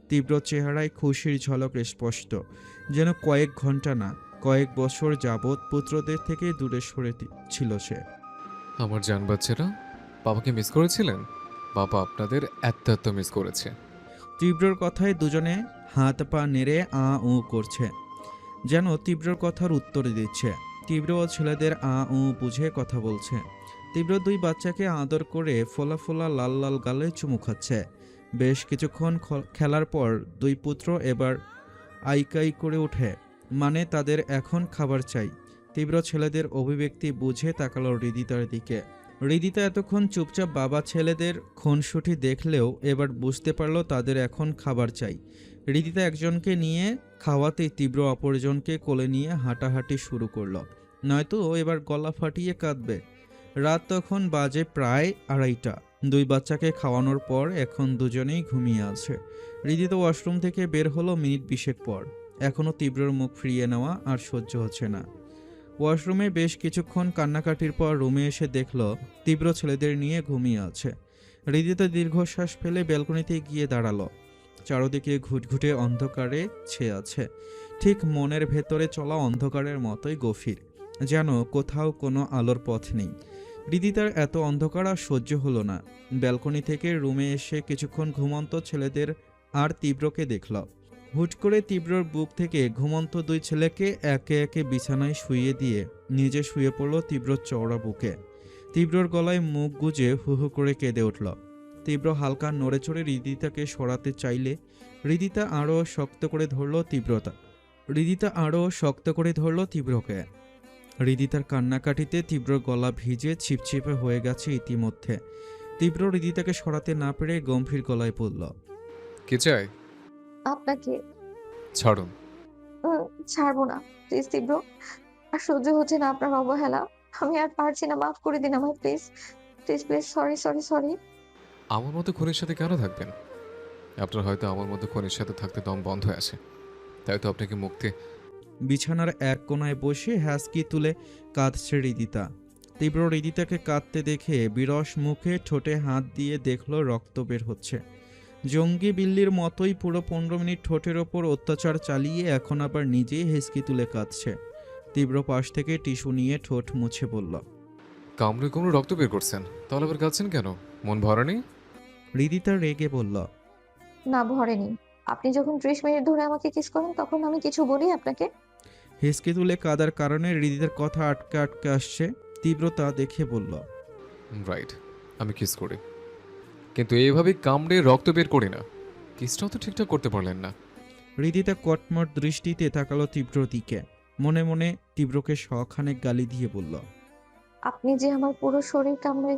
তীব্র চেহারায় খুশির ঝলক স্পষ্ট, যেন কয়েক ঘন্টা না কয়েক বছর যাবৎ পুত্রদের থেকে দূরে সরে ছিল সে। আমার জান বাচ্চারা, বাবাকে মিস করেছিলেন? বাবা আপনাদের এত মিস করেছে। তীব্রর কথায় দুজনে হাত পা নেড়ে আ উ করছে, যেন তীব্রর কথার উত্তর দিচ্ছে। তীব্র ও ছেলেদের আ উ বুঝে কথা বলছে। তীব্র দুই বাচ্চাকে আদর করে ফোলা ফোলা লাল লাল গালে চুমু খাচ্ছে। বেশ কিছুক্ষণ খেলার পর দুই পুত্র এবার আইকাই করে ওঠে, মানে তাদের এখন খাবার চাই। তীব্র ছেলেদের অভিব্যক্তি বুঝে তাকালো হৃদিতার দিকে। হৃদিতা এতক্ষণ চুপচাপ বাবা ছেলেদের খুনসুটি দেখলেও এবার বুঝতে পারলো তাদের এখন খাবার চাই। হৃদিতা একজনকে নিয়ে খাওয়াতেই তীব্র অপরজনকে কোলে নিয়ে হাঁটাহাঁটি শুরু করলো, নয়তো এবার গলা ফাটিয়ে কাঁদবে। রাত তখন বাজে প্রায় 2:30। দুই বাচ্চাকে খাওয়ানোর পর এখন দুজনেই ঘুমিয়ে আছে। হৃদিতা ওয়াশরুম থেকে বের হলো মিনিট 20 পর। এখনও তীব্রর মুখ ফিরিয়ে নেওয়া আর সহ্য হচ্ছে না। ওয়াশরুমে বেশ কিছুক্ষণ কান্নাকাটির পর রুমে এসে দেখল তীব্র ছেলেদের নিয়ে ঘুমিয়ে আছে। হৃদিতা দীর্ঘশ্বাস ফেলে ব্যালকনিতে গিয়ে দাঁড়ালো। চারদিকে ঘুটঘুটে অন্ধকারে ছেয়ে আছে, ঠিক মনের ভেতরে চলা অন্ধকারের মতোই গভীর, যেন কোথাও কোনো আলোর পথ নেই। হৃদিতার এত অন্ধকার আর সহ্য হলো না। ব্যালকনি থেকে রুমে এসে কিছুক্ষণ ঘুমন্ত ছেলেদের আর তীব্রকে দেখল। হুট করে তীব্রর বুক থেকে ঘুমন্ত দুই ছেলেকে একে একে বিছানায় শুইয়ে দিয়ে নিজে শুয়ে পড়ল তীব্রর চওড়া বুকে। তীব্রর গলায় মুখ গুজে হু হু করে কেঁদে উঠল। তীব্র হালকা নড়ে চড়ে হৃদিতাকে সরাতে চাইলে হৃদিতা আরও শক্ত করে ধরল তীব্রকে। হৃদিতার কান্নাকাটিতে তীব্র গলা ভিজে ছিপছিপে হয়ে গেছে ইতিমধ্যে। তীব্র হৃদিতাকে সরাতে না পেরে গম্ভীর গলায় বলল, কে চাই? আপনাকে। ছাড়ুন। ছাড়বো না, প্লিজ তীব্র, আর সহ্য হচ্ছে না আপনার অবহেলা। আমি আর পারছি না, মাফ করে দিন আমায় please please please. Sorry sorry sorry. আমার মতো খুনির সাথে কেন থাকবেন? আপনার হয়তো আমার মতো খুনির সাথে থাকতে দম বন্ধ হয়ে আছে, তাই তো আপনাকে মুক্তি। বিছানার এক কোনায় বসে হ্যাসকি তুলে কাঁদছে হৃদিতা। তীব্র হৃদিতাকে কাঁদতে দেখে বিরস মুখে ঠোঁটে হাত দিয়ে দেখল রক্ত বের হচ্ছে। জঙ্গি বিল্লির মতোই পুরো 15 মিনিট ঠোঁটের ওপর অত্যাচার চালিয়ে এখন আবার নিজেই হেসকি তুলে কাঁদছে। তীব্র পাশ থেকে টিস্যু নিয়ে ঠোঁট মুছে বলল, কামড়ে কামড়ে রক্ত বের করছেন, তাহলে আবার কাঁদছেন কেন? মন ভরেনি? হৃদিতা রেগে বলল, না ভরেনি। আপনি যখন 30 মিনিট ধরে আমাকে কিস করেন তখন আমি কিছু বলি আপনাকে? হেসকি তুলে কাদার কারণে হৃদিতার কথা আটকে আটকে আসছে। তীব্রতা দেখে বলল, রাইট, আমি কিস করি, কিন্তু এইভাবে কামড়ে রক্ত বের করি না। কিসটাও তো ঠিকঠাক করতে পারলেন না। হৃদিতা কটমট দৃষ্টিতে তাকালো তীব্র দিকে। মনে মনে তীব্রকে শখানেক গালি দিয়ে বলল, আপনি যে আমার পুরো শরীর কামড়ে।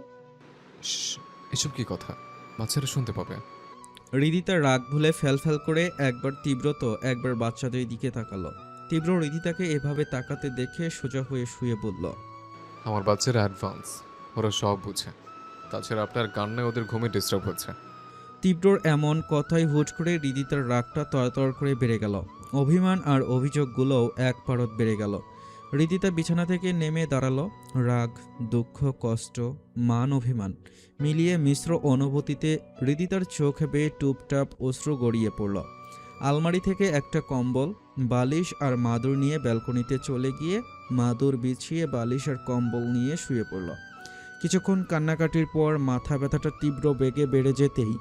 শ্শ্, এসব কি কথা? বাচ্চারা শুনতে পাবে। হৃদিতা রাগ ভুলে ফ্যাল করে একবার তীব্র তো একবার বাচ্চাদের দিকে তাকালো। তীব্র হৃদিতাকে এভাবে তাকাতে দেখে সোজা হয়ে শুয়ে বলল, আমার বাচ্চারা অ্যাডভান্স, ওরা সব বুঝে। তাছাড়া আপনার কান্নায় ওদের ঘুমে ডিস্টার্ব হচ্ছে। তীব্রর এমন কথাই হুট করে হৃদিতার রাগটা তরতর করে বেড়ে গেল। অভিমান আর অভিযোগগুলোও এক পারত বেড়ে গেল। হৃদিতা বিছানা থেকে নেমে দাঁড়ালো। রাগ, দুঃখ, কষ্ট, মান, অভিমান মিলিয়ে মিশ্র অনুভূতিতে হৃদিতার চোখ বেয়ে টুপটাপ অশ্রু গড়িয়ে পড়ল। আলমারি থেকে একটা কম্বল, বালিশ আর মাদুর নিয়ে ব্যালকনিতে চলে গিয়ে মাদুর বিছিয়ে বালিশ আর কম্বল নিয়ে শুয়ে পড়ল। কিছুক্ষণ কান্নাকাটির পর মাথা ব্যথাটা তীব্র বেগে বেড়ে যেতেই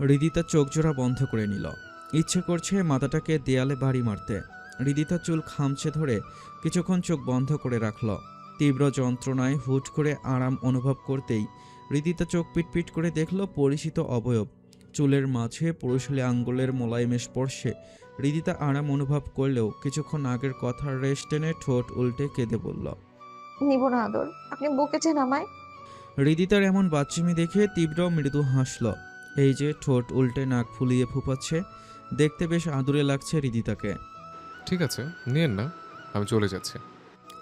হৃদিতা চোখজোড়া বন্ধ করে নিল। ইচ্ছে করছে মাথাটাকে দেয়ালে বাড়ি মারতে। হৃদিতা চুল খামচে ধরে কিছুক্ষণ চোখ বন্ধ করে রাখল। তীব্র যন্ত্রণায় হুট করে আরাম অনুভব করতেই হৃদিতা চোখ পিটপিট করে দেখল পরিচিত অবয়ব। চুলের মাঝে পুরুষালী আঙ্গুলের মোলায়েম স্পর্শে হৃদিতা আরাম অনুভব করলেও কিছুক্ষণ আগের কথার রেশ টেনে ঠোঁট উল্টে কেঁদে বলল, নিব না আদর, আপনি বকেছেন আমায়। হৃদিতার এমন বাচ্চামি দেখে তীব্র মৃদু হাসল। এই যে ঠোঁট উল্টে নাক ফুলিয়ে ফুপাচ্ছে, দেখতে বেশ আদুরে লাগছে হৃদিতাকে। ঠিক আছে, নিয়েন না, আমি চলে যাচ্ছি।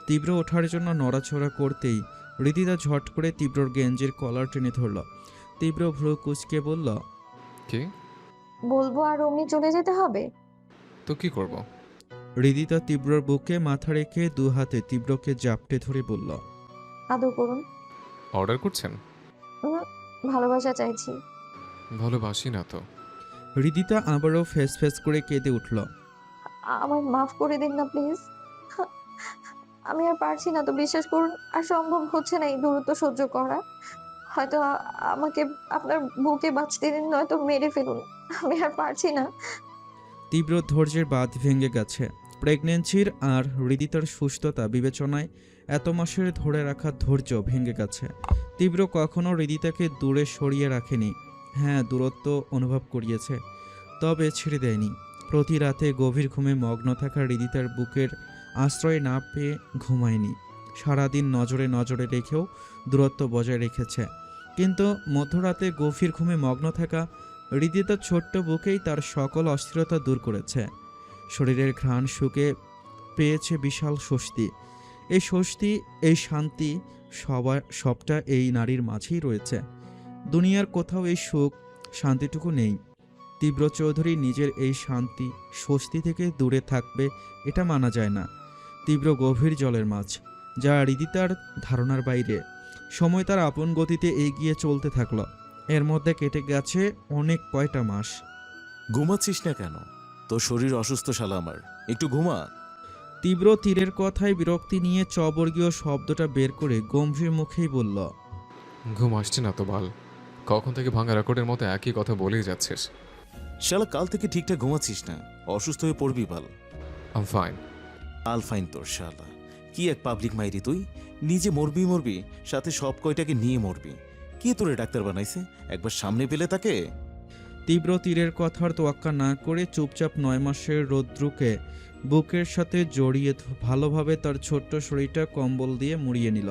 তীব্র ওঠার জন্য নড়াচড়া করতেই হৃদিতা ঝট করে তীব্রর গেঞ্জির কলার টেনে ধরল। তীব্র ভ্রু কুঁচকে বলল, কি বলবো আর অমনি চলে যেতে হবে? তো কি করব? হৃদিতা তীব্রর বুকে মাথা রেখে দু হাতে তীব্রকে জাপটে ধরে বলল, আদর করুন। অর্ডার করছেন? ভালোবাসা চাইছি। ভালোবাসি না তো। হৃদিতা আবারও ফেস ফেস করে কেঁদে উঠল। আমায় মাফ করে দিন না প্লিজ। আমি আর পারছি না তো, বিশ্বাস করুন। আর সম্ভব হচ্ছে না এই দূরত্ব সহ্য করা। হয়তো আমাকে আপনার বুকে বাঁচতে দিন, নয়তো মেরে ফেলুন। আমি আর পারছি না। তীব্র ধৈর্যের বাঁধ ভেঙে গেছে। প্রেগনেন্সির আর হৃদিতার সুস্থতা বিবেচনায় এত মাসের ধরে রাখা ধৈর্য ভেঙে গেছে। তীব্র কখনো হৃদিতাকে দূরে সরিয়ে রাখেনি। হ্যাঁ, দূরত্ব অনুভব করিয়েছে, তবে ছেড়ে দেয়নি। প্রতি রাতে গভীর ঘুমে মগ্ন থাকা হৃদিতার বুকের আশ্রয় না পেয়ে ঘুমায়নি। সারাদিন নজরে নজরে রেখেও দূরত্ব বজায় রেখেছে। কিন্তু মধ্যরাতে গভীর ঘুমে মগ্ন থাকা হৃদিতার ছোট্ট বুকেই তার সকল অস্থিরতা দূর করেছে। শরীরের ঘ্রাণ শুকে পেয়েছে বিশাল স্বস্তি। এই স্বস্তি, এই শান্তি সবটা এই নারীর মাঝেই রয়েছে। দুনিয়ার কোথাও এই সুখ শান্তিটুকু নেই। তীব্র চৌধুরী নিজের এই শান্তি স্বস্তি থেকে দূরে থাকবে এটা মানা যায় না। তীব্র গভীর জলের মাছ, যা হৃদিতার ধারণার বাইরে। সময় তার আপন গতিতে এগিয়ে চলতে থাকলো। এর মধ্যে কেটে গেছে অনেক কয়টা মাস। ঘুমাচ্ছিস না কেন? তোর শরীর অসুস্থ শালা আমার, একটু ঘুমা। তীব্র তীরের কথায় বিরক্তি নিয়ে চবর্গীয় শব্দটা বের করে গম্ভীর মুখেই বলল, ঘুম আসছে না তো বাল। কখন থেকে ভাঙা রেকর্ডের মতো একই কথা বলেই যাচ্ছিস। শালা কাল থেকে ঠিকঠাক ঘুমাচ্ছিস না, অসুস্থ হয়ে পড়বি বাল। I'm fine. আল ফাইন তোর শালা। কি এক পাবলিক মাইরি তুই! নিজে মরবি, সাথে সব কয়টাকে নিয়ে মরবি। কে তোরে ডাক্তার বানাইছে? একবার সামনে পেলে তাকে। তীব্র তীরের কথার তোয়াক্কা না করে চুপচাপ 9 মাসের রৌদ্রকে বুকের সাথে জড়িয়ে ভালোভাবে তার ছোট্ট শরীরটা কম্বল দিয়ে মুড়িয়ে নিল।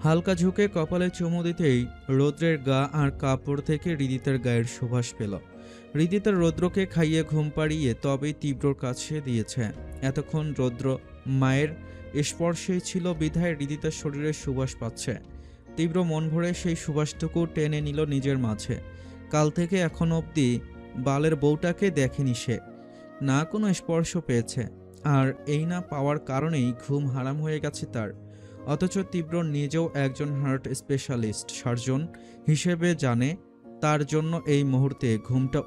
হালকা ঝুঁকে কপালে চুমু দিতেই রৌদ্রের গা আর কাপড় থেকে হৃদিতার গায়ের সুবাস পেল। হৃদিতার রৌদ্রকে খাইয়ে ঘুম পাড়িয়ে তবেই তীব্রর কাছে দিয়েছে। এতক্ষণ রৌদ্র মায়ের স্পর্শেই ছিল বিধায় হৃদিতার শরীরের সুবাস পাচ্ছে। তীব্র মন ভরে সেই সুবাসটুকু টেনে নিল নিজের মাঝে। কাল থেকে এখন অবধি বালের বউটাকে দেখেনি সে, না কোনো স্পর্শ পেয়েছে। আর এই না পাওয়ার কারণেই ঘুম হারাম হয়ে গেছে তার। অথচ তীব্র নিজেও একজন হার্ট স্পেশালিস্ট সার্জন হিসেবে জানে তার জন্য এই মুহূর্তে ঘুমটা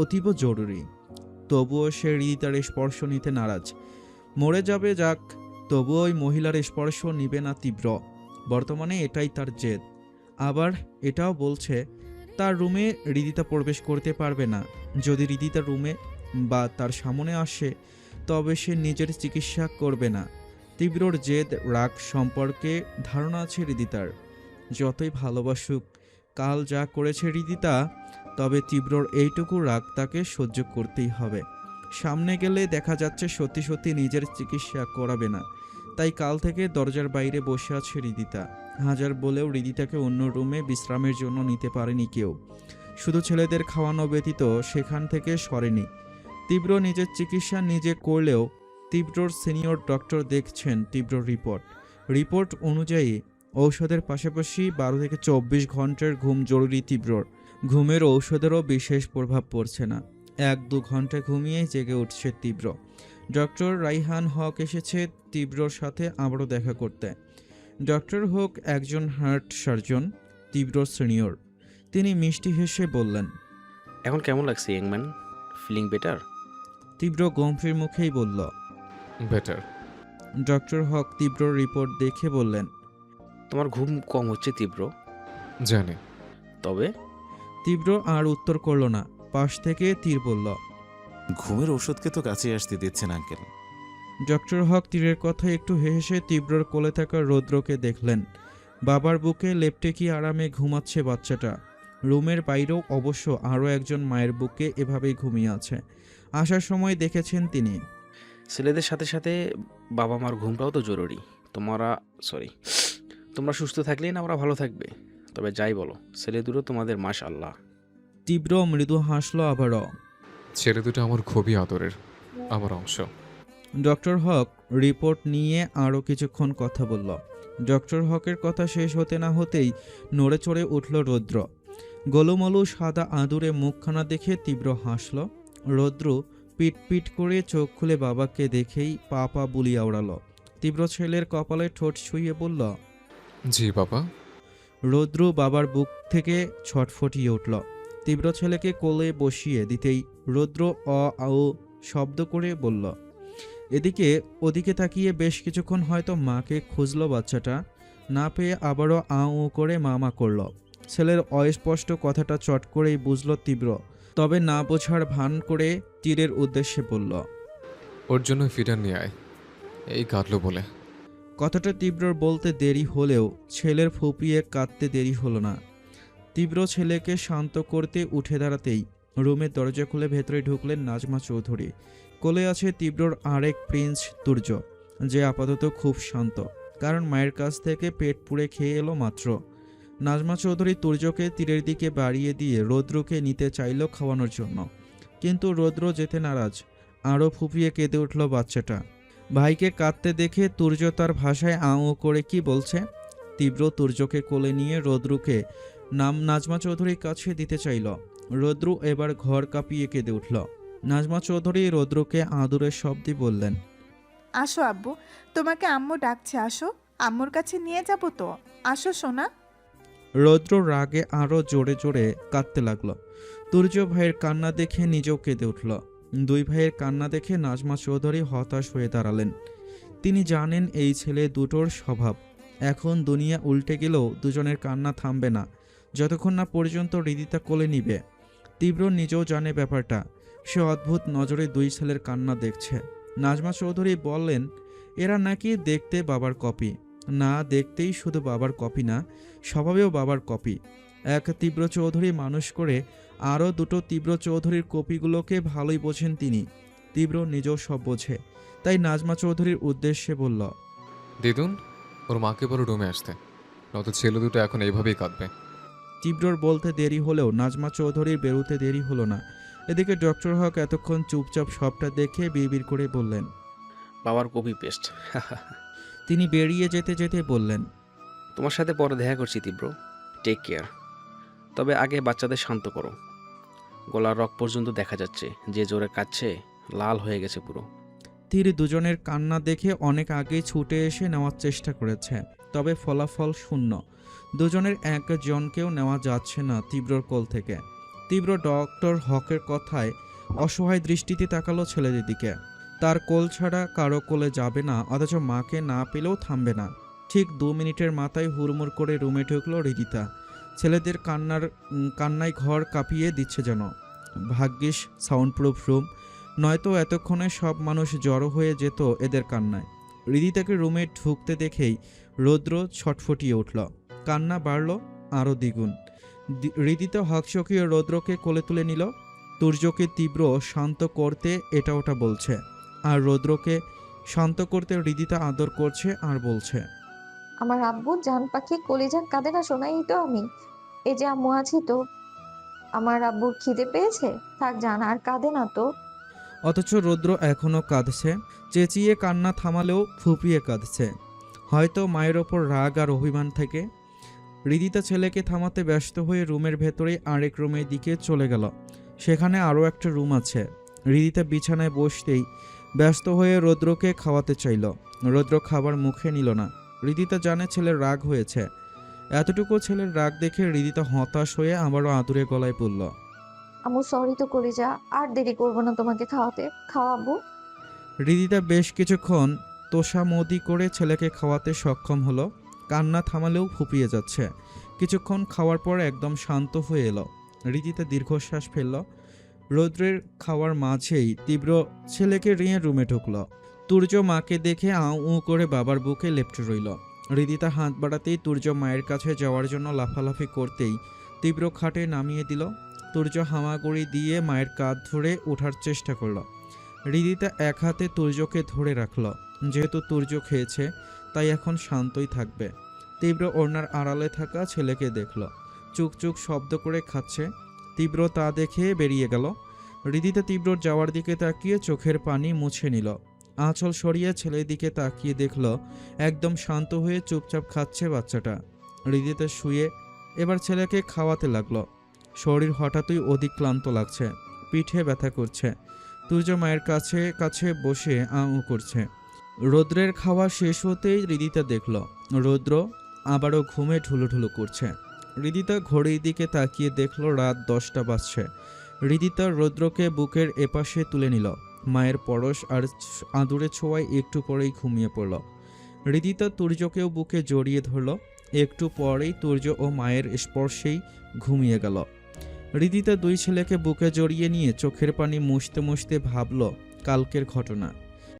অতীব জরুরি। তবুও সে হৃদিতার স্পর্শ নিতে নারাজ। মরে যাবে যাক, তবুও ওই মহিলার স্পর্শ নিবে না তীব্র। বর্তমানে এটাই তার জেদ। আবার এটাও বলছে তার রুমে হৃদিতা প্রবেশ করতে পারবে না। যদি হৃদিতা রুমে বা তার সামনে আসে তবে সে নিজের চিকিৎসা করবে না। তীব্রর জেদ, রাগ সম্পর্কে ধারণা আছে হৃদিতার। যতই ভালোবাসুক, কাল যা করেছে হৃদিতা, তবে তীব্রর এইটুকু রাগ তাকে সহ্য করতেই হবে। সামনে গেলে দেখা যাচ্ছে সত্যি সত্যি নিজের চিকিৎসা করাবে না। তাই কাল থেকে দরজার বাইরে বসে আছে রিদিতা। হাজার বলেও রিদিতাকে অন্য রুমে বিশ্রামের জন্য নিতে পারেনি কেউ। শুধু ছেলেদের খাওয়ানো ব্যতীত সেখান থেকে সরেনি। তীব্র নিজের চিকিৎসা নিজে করলেও তীব্রর সিনিয়র ডক্টর দেখছেন তীব্র রিপোর্ট অনুযায়ী ঔষধের পাশাপাশি 12 থেকে 24 ঘন্টার ঘুম জরুরি তীব্রর। ঘুমের ঔষধেরও বিশেষ প্রভাব পড়ছে না। 1-2 ঘন্টা ঘুমিয়ে জেগে উঠছে তীব্র। ডক্টর রাইহান হক এসেছে তীব্রর সাথে আবারও দেখা করতে। ডক্টর হক একজন হার্ট সার্জন, তীব্র সিনিয়র। তিনি মিষ্টি হেসে বললেন, এখন কেমন লাগছে ইয়াংম্যান? Feeling better? তীব্র গম্ভীর মুখেই বলল, বেটার। ডক্টর হক তীব্র রিপোর্ট দেখে বললেন, তোমার ঘুম কম হচ্ছে তীব্র। জানি। তবে তীব্র আর উত্তর করল না। পাশ থেকে তীর বলল, ঘুমের ওষুধকে তো কাছে আসতে দিচ্ছেন আঙ্কেল। ডক্টর হক তীরের কথা একটু হেসে তীব্রর কোলে থাকা রৌদ্রকে দেখলেন। বাবার বুকে লেপ্টে কি আরামে ঘুমাচ্ছে বাচ্চাটা। রুমের বাইরেও অবশ্য আরও একজন মায়ের বুকে এভাবেই ঘুমিয়ে আছে। আসার সময় দেখেছেন তিনি। ছেলেদের সাথে সাথে বাবা মার ঘুমটাও তো জরুরি। তোমরা সুস্থ থাকলেই না ওরা ভালো থাকবে। তবে যাই বলো, ছেলে দুটো তোমাদের মাশাআল্লাহ। তীব্র মৃদু হাসল আবারও। ছেলে দুটো আমার খুবই আদরের, আমার অংশ। ডক্টর হক রিপোর্ট নিয়ে আরও কিছুক্ষণ কথা বলল। ডক্টর হকের কথা শেষ হতে না হতেই নড়ে চড়ে উঠল রৌদ্র। গোলুমলু সাদা আদুরে মুখখানা দেখে তীব্র হাসল। রৌদ্র পিট পিট করে চোখ খুলে বাবাকে দেখেই পা পা বুলিয়ে ওড়াল। তীব্র ছেলের কপালে ঠোঁট ছুঁয়ে বলল, জি বাবা। রৌদ্র বাবার বুক থেকে ছটফটিয়ে উঠল। তীব্র ছেলেকে কোলে বসিয়ে দিতেই রৌদ্র ও শব্দ করে বলল। এদিকে ওদিকে তাকিয়ে বেশ কিছুক্ষণ হয়তো মাকে খুঁজল বাচ্চাটা। না পেয়ে আবারও ও করে মা করল। ছেলের অস্পষ্ট কথাটা চট করেই বুঝল তীব্র। তবে না বোঝার ভান করে তীরের উদ্দেশ্যে বলল, ওর জন্য ফিটার নিয়ে আয়। এই কাটলো বলে। কথাটা তীব্রর বলতে দেরি হলেও ছেলের ফুপিয়ে কাঁদতে দেরি হলো না। তীব্র ছেলেকে শান্ত করতে উঠে দাঁড়াতেই রুমের দরজা খুলে ভেতরে ঢুকলেন নাজমা চৌধুরী। কোলে আছে তীব্রর আরেক প্রিন্স তুর্য, যে আপাতত খুব শান্ত, কারণ মায়ের কাছ থেকে পেট পুড়ে খেয়ে এলো মাত্র। নাজমা চৌধুরী তুর্যকে তীরের দিকে বাড়িয়ে দিয়ে রৌদ্রকে নিতে চাইল খাওয়ানোর জন্য, কিন্তু রৌদ্র যেতে নারাজ। আরও ফুপিয়ে কেঁদে উঠল বাচ্চাটা। ভাইকে কাঁদতে দেখে তুর্য তার ভাষায় করে কি বলছে। তীব্র তুর্যকে কোলে নিয়ে রৌদ্রকে নাজমা চৌধুরীর কাছে দিতে চাইল। রৌদ্র এবার ঘর কাঁপিয়ে কেঁদে উঠল। নাজমা চৌধুরী রৌদ্রকে আদুরের শব্দে বললেন, আসো আব্বু, তোমাকে আম্মু ডাকছে, আসো, আম্মুর কাছে নিয়ে যাবো তো, আসো সোনা। রৌদ্র রাগে আরও জোরে জোরে কাঁদতে লাগলো। তুর্য ভাইয়ের কান্না দেখে নিজেও কেঁদে উঠল। দুই ভাইয়ের কান্না দেখে নাজমা চৌধুরী হতাশ হয়ে দাঁড়ালেন। তিনি জানেন এই ছেলে দুটোর স্বভাব। এখন দুনিয়া উল্টে গেলেও দুজনের কান্না থামবে না যতক্ষণ না পর্যন্ত হৃদিতা কোলে নিবে। তীব্র নিজেও জানে ব্যাপারটা। সে অদ্ভুত নজরে দুই ছেলের কান্না দেখছে। নাজমা চৌধুরী বললেন, এরা নাকি দেখতে বাবার কপি। না, দেখতেই শুধু বাবার কপি না, স্বভাবেও বাবার কপি। এক তীব্র চৌধুরী মানুষ করে আরও দুটো তীব্র চৌধুরীর কপিগুলোকে ভালোই বোঝেন তিনি। তীব্র নিজেও সব বোঝে, তাই নাজমা চৌধুরীর উদ্দেশ্যে বলল, দিদুন, ওর মাকে বলো রুমে আসতে, নয়তো ছেলে দুটো এখন এইভাবেই কাঁদবে। তীব্রর বলতে দেরি হলেও নাজমা চৌধুরীর বেরোতে দেরি হলো না। এদিকে ডক্টর হক এতক্ষণ চুপচাপ সবটা দেখে বিড়বিড় করে বললেন, বাবার কপি পেস্ট। তিনি বেরিয়ে যেতে যেতে বললেন, তোমার সাথে পরে দেখা করছি তীব্র, টেক কেয়ার। তবে আগে বাচ্চাদের শান্ত করো। গলার রক পর্যন্ত দেখা যাচ্ছে, যে জোরে কাঁদছে লাল হয়ে গেছে পুরো। তীর দুজনের কান্না দেখে অনেক আগেই ছুটে এসে নেওয়ার চেষ্টা করেছে, তবে ফলাফল শূন্য। দুজনের একজনকেও নেওয়া যাচ্ছে না তীব্রর কোল থেকে। তীব্র ডক্টর হকের কথায় অসহায় দৃষ্টিতে তাকালো ছেলেদের দিকে। তার কোল ছাড়া কারো কোলে যাবে না, অথচ মাকে না পেলেও থামবে না। ঠিক 2 মিনিটের মাথায় হুড়মুড় করে রুমে ঢুকলো হৃদিতা। ছেলেদের কান্নায় ঘর কাঁপিয়ে দিচ্ছে যেন। ভাগ্যিস সাউন্ডপ্রুফ রুম, নয়তো এতক্ষণে সব মানুষ জড়ো হয়ে যেত এদের কান্নায়। হৃদিতাকে রুমে ঢুকতে দেখেই রৌদ্র ছটফটিয়ে উঠল। কান্না বাড়ল আরও দ্বিগুণ। হৃদিতা হকচকিয়ে রৌদ্রকে কোলে তুলে নিল। তুর্যকে তীব্র শান্ত করতে এটা ওটা বলছে, আর রৌদ্রকে শান্ত করতে হৃদিতা আদর করছে আর বলছে, আমার আব্বু জান পাখি কলিজা কাঁদে না শোনাই তো আমি। এই যে আম্মু আছি তো। আমার আব্বুর খিদে পেয়েছে, থাক জান আর কাঁদে না তো। অথচ রৌদ্র এখনও কাঁদছে, চেঁচিয়ে কান্না থামালেও ফুপিয়ে কাঁদছে, হয়তো মায়ের ওপর রাগ আর অভিমান থেকে। হৃদিতা ছেলেকে থামাতে ব্যস্ত হয়ে রুমের ভেতরে আরেক রুমের দিকে চলে গেল। সেখানে আরও একটা রুম আছে। হৃদিতা বিছানায় বসতেই ব্যস্ত হয়ে রৌদ্রকে খাওয়াতে চাইল। রৌদ্র খাবার মুখে নিল না। হৃদিতা জানে ছেলের রাগ হয়েছে। এতটুকু ছেলের রাগ দেখে হৃদিতা হতাশ হয়ে আবারও আদুরে গলায় বলল, আম্মু সরি তো কলিজা, আর দেরি করবো না তোমাকে খাওয়াতে, খাওয়াবো। হৃদিতা বেশ কিছুক্ষণ তোষামদি করে ছেলেকে খাওয়াতে সক্ষম হলো। কান্না থামালেও ফুপিয়ে যাচ্ছে। কিছুক্ষণ খাওয়ার পর একদম শান্ত হয়ে এলো। হৃদিতা দীর্ঘশ্বাস ফেলল। রৌদ্রের খাওয়ার মাঝেই তীব্র ছেলেকে নিয়ে রুমে ঢুকল। তুর্য মাকে দেখে আউ উ করে বাবার বুকে লেপ্টে রইল। হৃদিতা হাত বাড়াতেই তুর্য মায়ের কাছে যাওয়ার জন্য লাফালাফি করতেই তীব্র খাটে নামিয়ে দিল। তুর্য হামাগুড়ি দিয়ে মায়ের কাঁধ ধরে ওঠার চেষ্টা করল। হৃদিতা এক হাতে তুর্যকে ধরে রাখল। যেহেতু তুর্য খেয়েছে তাই এখন শান্তই থাকবে। তীব্র ওড়নার আড়ালে থাকা ছেলেকে দেখল, চুকচুক শব্দ করে খাচ্ছে। তীব্র তা দেখে বেরিয়ে গেল। হৃদিতা তীব্রর যাওয়ার দিকে তাকিয়ে চোখের পানি মুছে নিল। আঁচল সরিয়ে ছেলের দিকে তাকিয়ে দেখল একদম শান্ত হয়ে চুপচাপ খাচ্ছে বাচ্চাটা। হৃদিতা শুয়ে এবার ছেলেকে খাওয়াতে লাগলো। শরীর হঠাৎই অধিক ক্লান্ত লাগছে, পিঠে ব্যথা করছে। তুর্য মায়ের কাছে কাছে বসে আউ করছে। রৌদ্রের খাওয়া শেষ হতেই হৃদিতা দেখল রৌদ্র আবারও ঘুমে ঢুলুঢুলু করছে। হৃদিতা ঘড়ির দিকে তাকিয়ে দেখল রাত 10টা বাজছে। হৃদিতা রৌদ্রকে বুকের এপাশে তুলে নিল। মায়ের পরশ আর আদুরে ছোঁয়ায় একটু পরেই ঘুমিয়ে পড়ল। হৃদিতা তুর্যকেও বুকে জড়িয়ে ধরল। একটু পরেই তুর্য ও মায়ের স্পর্শেই ঘুমিয়ে গেল। হৃদিতা দুই ছেলেকে বুকে জড়িয়ে নিয়ে চোখের পানি মুছতে মুছতে ভাবল কালকের ঘটনা।